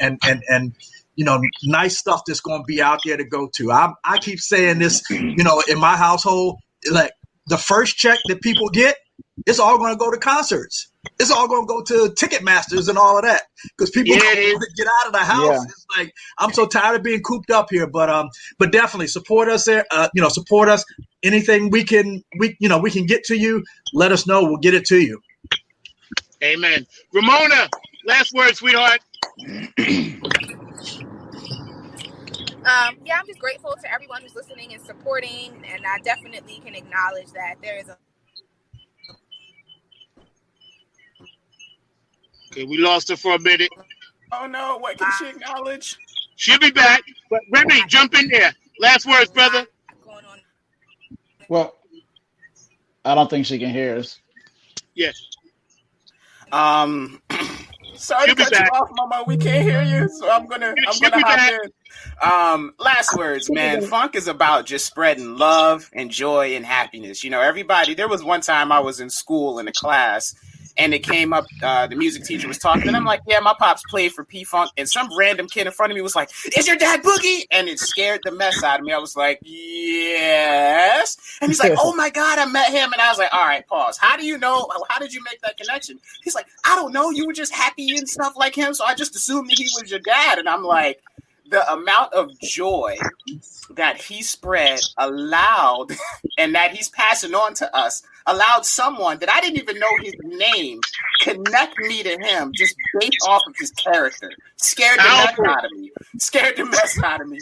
[SPEAKER 6] nice stuff that's going to be out there to go to. I keep saying this, in my household, like the first check that people get, it's all going to go to concerts. It's all going to go to Ticketmasters and all of that because people get out of the house. Yeah. It's like, I'm so tired of being cooped up here, but definitely support us there. Support us. Anything we can get to you, let us know. We'll get it to you.
[SPEAKER 2] Amen. Ramona, last word, sweetheart.
[SPEAKER 8] I'm just grateful to everyone who's listening and supporting, and I definitely can acknowledge that there is a.
[SPEAKER 2] Okay, we lost her for a minute.
[SPEAKER 7] Oh no! What can she acknowledge?
[SPEAKER 2] She'll be back. But Remy, jump in there. Last words, brother.
[SPEAKER 4] Well, I don't think she can hear us.
[SPEAKER 2] Yes.
[SPEAKER 7] Sorry to cut you off, Mama. We can't hear you, so I'm gonna hop in. Last words, man. Funk is about just spreading love and joy and happiness. You know, everybody. There was one time I was in school in a class, and it came up. The music teacher was talking, and I'm like, "Yeah, my pops played for P-Funk," and some random kid in front of me was like, "Is your dad Boogie?" And it scared the mess out of me. I was like, "Yes," and he's like, "Oh my God, I met him," and I was like, "All right, pause. How do you know? How did you make that connection?" He's like, "I don't know. You were just happy and stuff like him, so I just assumed that he was your dad," and I'm like, the amount of joy that he spread allowed and that he's passing on to us allowed someone that I didn't even know his name connect me to him just based off of his character. Scared the mess out of me.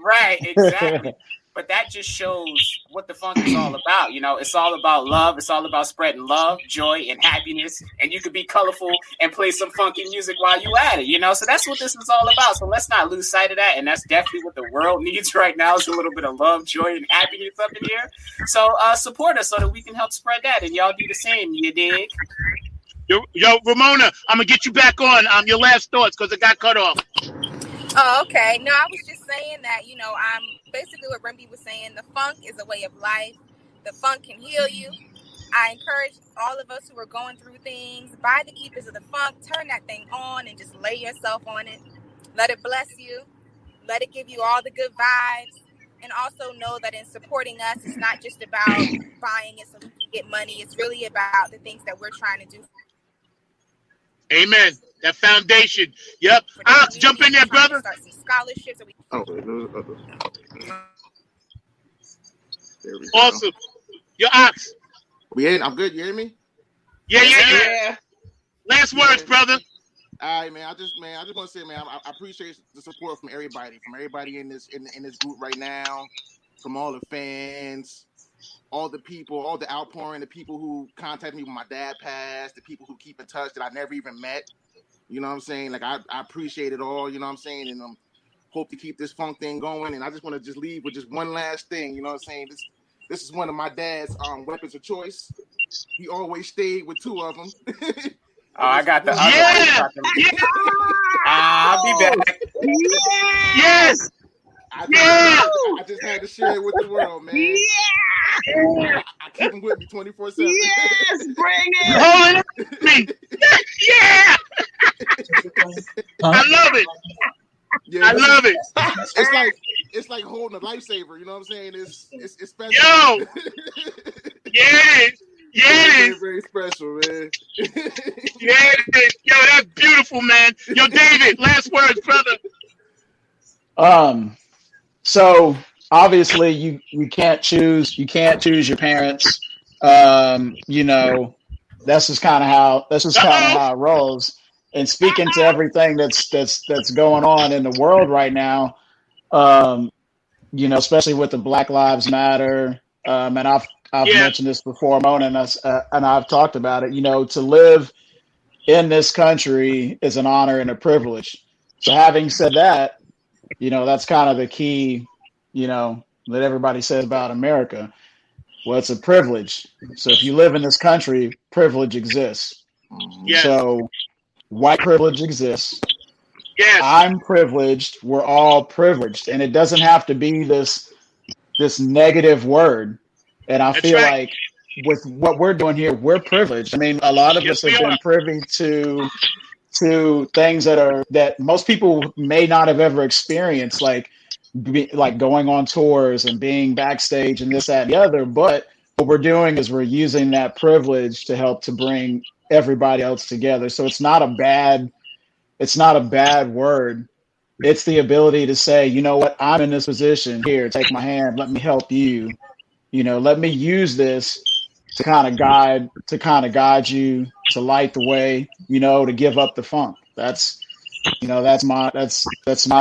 [SPEAKER 7] Right, exactly. But that just shows what the funk is all about. You know, it's all about love. It's all about spreading love, joy, and happiness. And you could be colorful and play some funky music while you at it, you know? So that's what this is all about. So let's not lose sight of that. And that's definitely what the world needs right now is a little bit of love, joy, and happiness up in here. So support us so that we can help spread that. And y'all do the same, you dig?
[SPEAKER 2] Yo, Ramona, I'm going to get you back on your last thoughts because it got cut off.
[SPEAKER 8] Oh, okay. No, I was just saying that, you know, I'm basically what Remby was saying. The funk is a way of life. The funk can heal you. I encourage all of us who are going through things, buy the Keepers of the Funk, turn that thing on and just lay yourself on it. Let it bless you. Let it give you all the good vibes. And also know that in supporting us, it's not just about buying it so we can get money. It's really about the things that we're trying to do.
[SPEAKER 2] Amen. That foundation. Yep. Ox, jump in there, brother.
[SPEAKER 8] Start some scholarships.
[SPEAKER 5] There we go.
[SPEAKER 2] Awesome. Yo, Ox.
[SPEAKER 5] I'm good. You hear me?
[SPEAKER 2] Yeah. Last words, brother.
[SPEAKER 5] All right, man. I just want to say, man, I appreciate the support from everybody in this group right now, from all the fans, all the people, all the outpouring, the people who contacted me when my dad passed, the people who keep in touch that I never even met. You know what I'm saying? Like I appreciate it all. You know what I'm saying? And hope to keep this funk thing going. And I just want to just leave with just one last thing. You know what I'm saying? This is one of my dad's weapons of choice. He always stayed with two of them.
[SPEAKER 7] I got the other one. I'll be back.
[SPEAKER 2] Yes.
[SPEAKER 5] I just had to share it with the world, man. Yeah. I keep him with me 24/7.
[SPEAKER 3] Yes, bring it.
[SPEAKER 2] Me. Yeah. I love it.
[SPEAKER 5] Yeah,
[SPEAKER 2] I love it.
[SPEAKER 5] It's like holding a lifesaver. You know what I'm saying? It's special.
[SPEAKER 2] Yo. Yeah.
[SPEAKER 5] Very, very special, man.
[SPEAKER 2] Yeah. Yo, that's beautiful, man. Yo, David, last words, brother.
[SPEAKER 4] So obviously you can't choose your parents. You know, that's just kind of how it rolls. And speaking to everything that's going on in the world right now, you know, especially with the Black Lives Matter, and I've mentioned this before, Mona and I've talked about it. You know, to live in this country is an honor and a privilege. So having said that, you know, that's kind of the key, you know, that everybody says about America. Well, it's a privilege. So if you live in this country, privilege exists.
[SPEAKER 2] Yes.
[SPEAKER 4] So white privilege exists.
[SPEAKER 2] Yes.
[SPEAKER 4] I'm privileged. We're all privileged. And it doesn't have to be this negative word. And I feel like with what we're doing here, we're privileged. I mean, a lot of us have been privy to things that most people may not have ever experienced, like going on tours and being backstage and this, that, and the other. But what we're doing is we're using that privilege to help to bring everybody else together. So it's not a bad word. It's the ability to say, you know what, I'm in this position here. Take my hand. Let me help you. You know, let me use this to kind of guide you, to light the way, you know, to give up the funk. That's my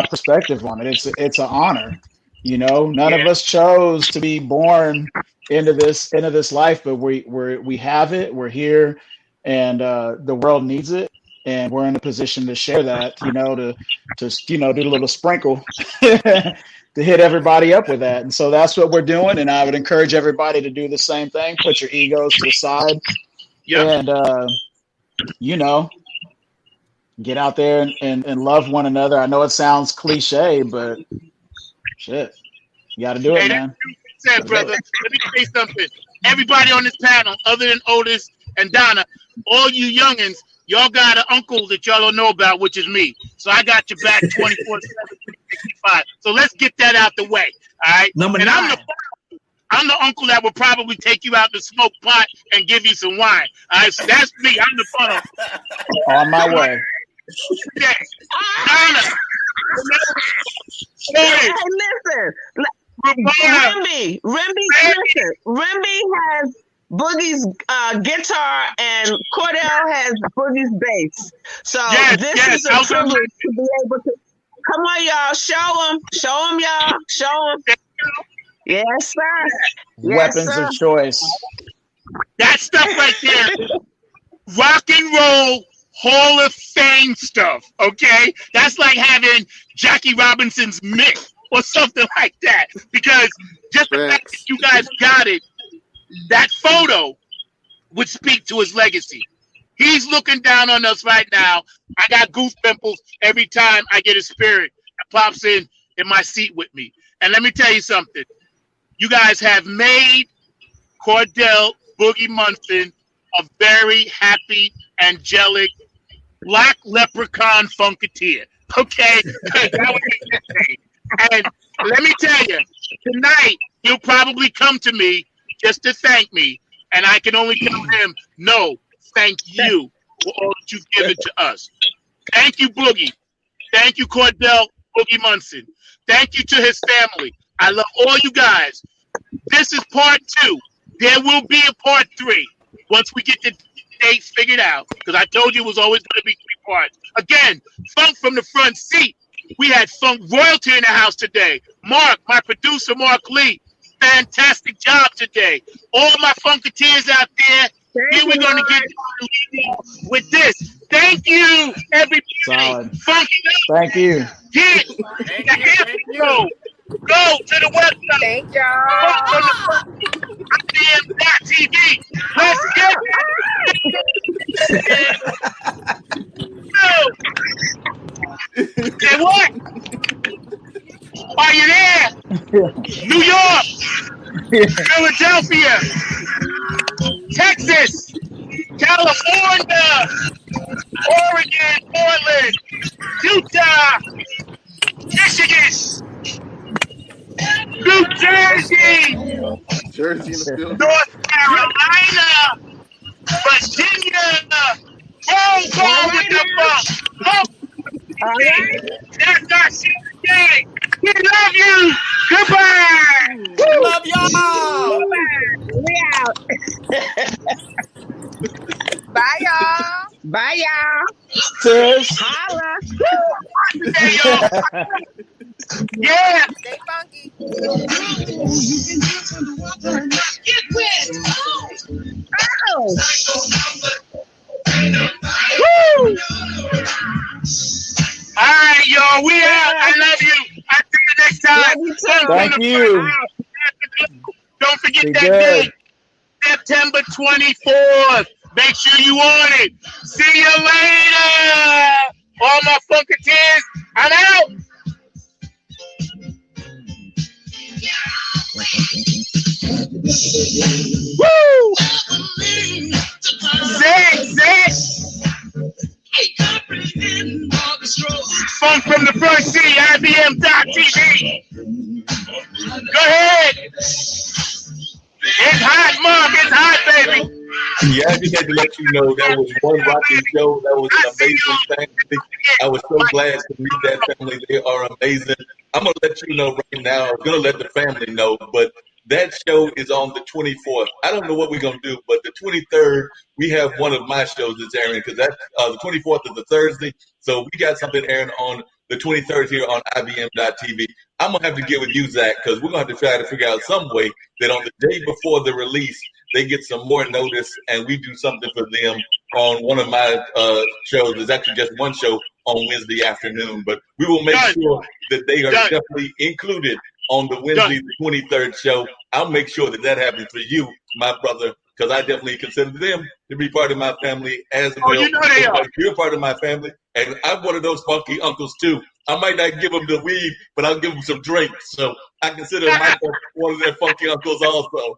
[SPEAKER 4] perspective on it. It's an honor. You know, none of us chose to be born into this life, but we have it. We're here, and the world needs it, and we're in a position to share that. You know, to do a little sprinkle, to hit everybody up with that. And so that's what we're doing. And I would encourage everybody to do the same thing. Put your egos to the side. And, get out there and love one another. I know it sounds cliche, but shit, you got to do it, man.
[SPEAKER 2] Said, brother, let me say something. Everybody on this panel, other than Otis and Donna, all you youngins, y'all got an uncle that y'all don't know about, which is me. So I got your back 24/7, 365. So let's get that out the way. All right.
[SPEAKER 6] Number
[SPEAKER 2] and
[SPEAKER 6] 9.
[SPEAKER 2] I'm the uncle that will probably take you out to smoke pot and give you some wine. All right. So that's me. I'm the funnel.
[SPEAKER 4] On my way.
[SPEAKER 2] Yeah. Donna.
[SPEAKER 3] Hey, listen. Remby, listen. Remby has Boogie's guitar and Cordell has Boogie's bass. So this is a privilege to be able to. Come on, y'all. Show them, y'all. Show them. Yes, sir.
[SPEAKER 4] Weapons of choice.
[SPEAKER 2] That stuff right there. Rock and roll Hall of Fame stuff. Okay, that's like having Jackie Robinson's Mick or something like that. Because just the fact that you guys got it, that photo would speak to his legacy. He's looking down on us right now. I got goose pimples every time I get a spirit that pops in my seat with me. And let me tell you something. You guys have made Cordell Boogie Munson a very happy, angelic, black leprechaun funketeer. Okay? That would be his name. And let me tell you, tonight he'll probably come to me just to thank me. And I can only tell him, no, thank you for all that you've given to us. Thank you, Boogie. Thank you, Cordell Boogie Munson. Thank you to his family. I love all you guys. This is part 2. There will be a part 3 once we get the dates figured out, because I told you it was always going to be 3 parts. Again, Funk from the front seat. We had Funk royalty in the house today. Mark, my producer, Mark Lee, fantastic job today. All my Funketeers out there, here we're going to get with this. Thank you, everybody.
[SPEAKER 4] Solid.
[SPEAKER 2] Funky.
[SPEAKER 4] Thank you.
[SPEAKER 2] Get the info. Go to the website.
[SPEAKER 8] Thank y'all.
[SPEAKER 2] IBM.TV. Let's get it. And what? Are you there? New York, Philadelphia, Texas, California, Oregon, Portland, Utah, Michigan, New Jersey, North Carolina, Virginia, roll call with the bump. All right. That's our shit today. We love you. Goodbye.
[SPEAKER 7] Love y'all.
[SPEAKER 3] We out.
[SPEAKER 8] Bye, y'all.
[SPEAKER 3] Bye, y'all.
[SPEAKER 4] Cheers.
[SPEAKER 3] Holla.
[SPEAKER 2] Yeah.
[SPEAKER 8] Stay funky.
[SPEAKER 3] Oh.
[SPEAKER 2] Woo! All right, y'all. We out. I love you. I'll see you next time.
[SPEAKER 4] Thank you.
[SPEAKER 2] Don't forget
[SPEAKER 4] Be
[SPEAKER 2] that
[SPEAKER 4] good.
[SPEAKER 2] date, September 24th. Make sure you on it. See you later. All my Funketeers, I'm out. Woo! Zig! Funk from the front seat, IBM.TV. Go ahead. It's hot, Mom. It's hot, baby.
[SPEAKER 9] Yeah, I just had to let you know that was one rocking show. That was an amazing thing. I was so glad to meet that family. They are amazing. I'm going to let you know right now. I'm going to let the family know, but that show is on the 24th. I don't know what we're going to do, but the 23rd, we have one of my shows that's airing because the 24th is a Thursday. So we got something airing on the 23rd here on IBM.TV. I'm going to have to get with you, Zach, because we're going to have to try to figure out some way that on the day before the release, they get some more notice and we do something for them on one of my shows. There's actually just one show on Wednesday afternoon, but we will make sure that they are definitely included on the Wednesday the 23rd show. I'll make sure that happens for you, my brother, because I definitely consider them to be part of my family as well.
[SPEAKER 2] You know they are.
[SPEAKER 9] You're part of my family, and I'm one of those funky uncles too. I might not give them the weed, but I'll give them some drinks. So I consider myself one of their funky uncles also.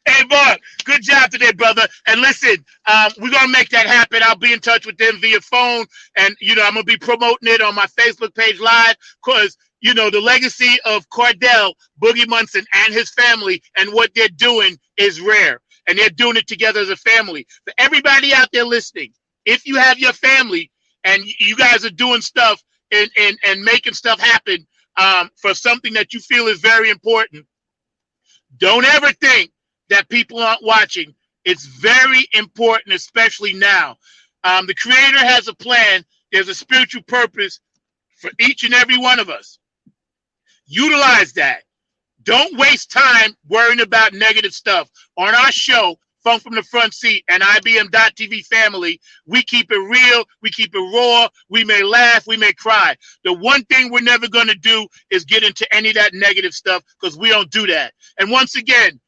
[SPEAKER 2] Hey, Mark, good job today, brother. And listen, we're going to make that happen. I'll be in touch with them via phone. And, I'm going to be promoting it on my Facebook page live because, the legacy of Cordell, Boogie Munson, and his family and what they're doing is rare. And they're doing it together as a family. For everybody out there listening, if you have your family and you guys are doing stuff and making stuff happen for something that you feel is very important, don't ever think that people aren't watching. It's very important, especially now. The Creator has a plan. There's a spiritual purpose for each and every one of us. Utilize that. Don't waste time worrying about negative stuff. On our show, Funk from the Front Seat and IBM.TV family, we keep it real, we keep it raw, we may laugh, we may cry. The one thing we're never going to do is get into any of that negative stuff because we don't do that. And once again,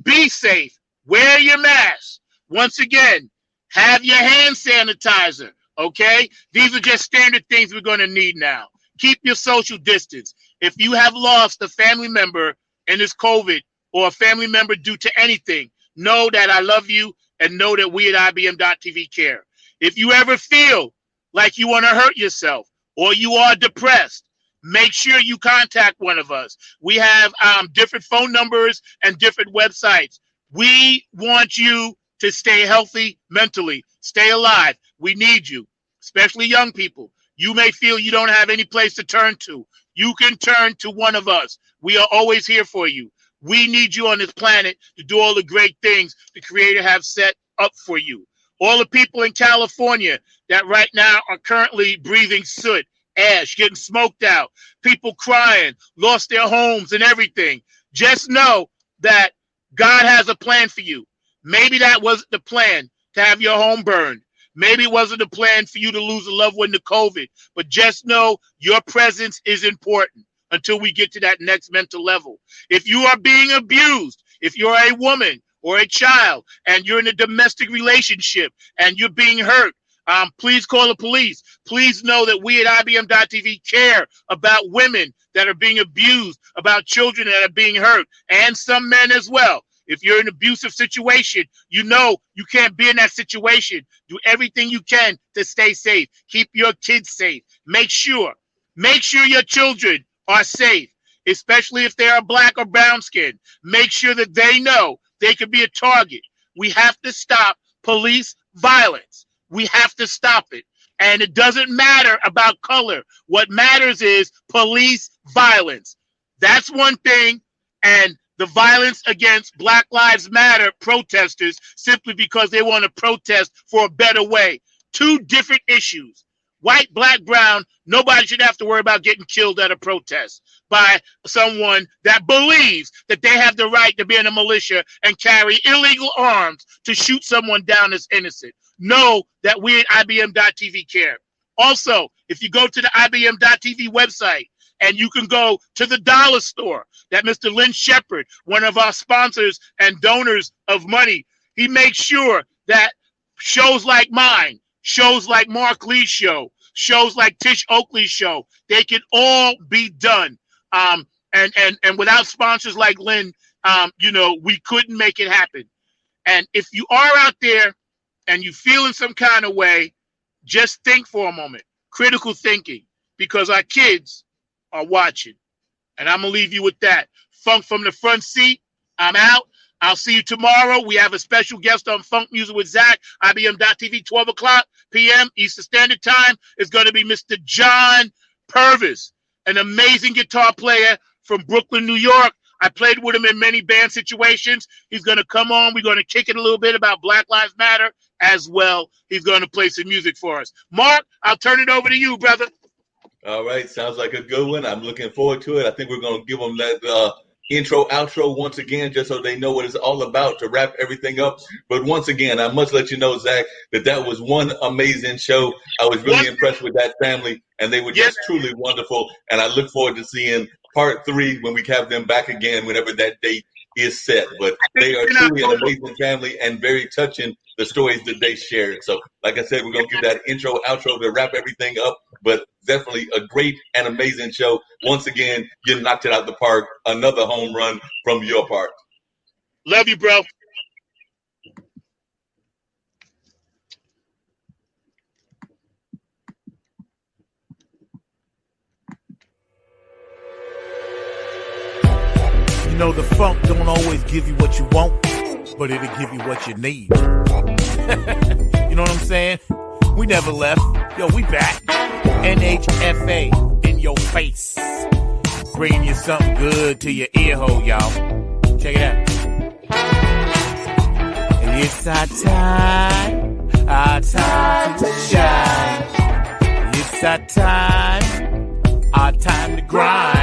[SPEAKER 2] be safe, wear your mask. Once again, have your hand sanitizer, okay? These are just standard things we're going to need now. Keep your social distance. If you have lost a family member in this COVID or a family member due to anything, know that I love you and know that we at IBM.TV care. If you ever feel like you want to hurt yourself or you are depressed, make sure you contact one of us. We have different phone numbers and different websites. We want you to stay healthy mentally, stay alive. We need you, especially young people. You may feel you don't have any place to turn to. You can turn to one of us. We are always here for you. We need you on this planet to do all the great things the Creator have set up for you. All the people in California that right now are currently breathing soot, ash, getting smoked out, people crying, lost their homes and everything. Just know that God has a plan for you. Maybe that wasn't the plan to have your home burned. Maybe it wasn't the plan for you to lose a loved one to COVID, but just know your presence is important until we get to that next mental level. If you are being abused, if you're a woman or a child and you're in a domestic relationship and you're being hurt, please call the police. Please know that we at IBM.TV care about women that are being abused, about children that are being hurt, and some men as well. If you're in an abusive situation, you know you can't be in that situation. Do everything you can to stay safe. Keep your kids safe. Make sure your children are safe, especially if they are black or brown skinned. Make sure that they know they could be a target. We have to stop police violence. We have to stop it. And it doesn't matter about color. What matters is police violence. That's one thing. And the violence against Black Lives Matter protesters simply because they want to protest for a better way. Two different issues. White, black, brown, nobody should have to worry about getting killed at a protest by someone that believes that they have the right to be in a militia and carry illegal arms to shoot someone down as innocent. Know that we at IBM.TV care. Also, if you go to the IBM.TV website, and you can go to the dollar store that Mr. Lynn Shepard, one of our sponsors and donors of money, he makes sure that shows like mine, shows like Mark Lee's show, shows like Tish Oakley's show, they can all be done. And without sponsors like Lynn, we couldn't make it happen. And if you are out there and you feel in some kind of way, just think for a moment. Critical thinking, because our kids are watching. And I'm going to leave you with that. Funk from the Front Seat. I'm out. I'll see you tomorrow. We have a special guest on Funk Music with Zach, IBM.TV, 12 o'clock p.m. Eastern Standard Time. It's going to be Mr. John Purvis, an amazing guitar player from Brooklyn, New York. I played with him in many band situations. He's going to come on. We're going to kick it a little bit about Black Lives Matter as well. He's going to play some music for us. Mark, I'll turn it over to you, brother.
[SPEAKER 9] All right, sounds like a good one. I'm looking forward to it. I think we're going to give them intro, outro once again, just so they know what it's all about to wrap everything up. But once again, I must let you know, Zach, that was one amazing show. I was really impressed with that family, and they were just truly wonderful. And I look forward to seeing part 3 when we have them back again, whenever that date is set. But they are truly an amazing family and very touching, the stories that they shared. So, like I said, we're going to do that intro, outro to wrap everything up. But definitely a great and amazing show. Once again, you knocked it out the park. Another home run from your part.
[SPEAKER 2] Love you, bro.
[SPEAKER 1] You know, the funk don't always give you what you want, but it'll give you what you need. You know what I'm saying? We never left. Yo, we back. NHFA in your face. Bringing you something good to your ear hole, y'all. Check it out. It's our time to shine. It's our time to grind.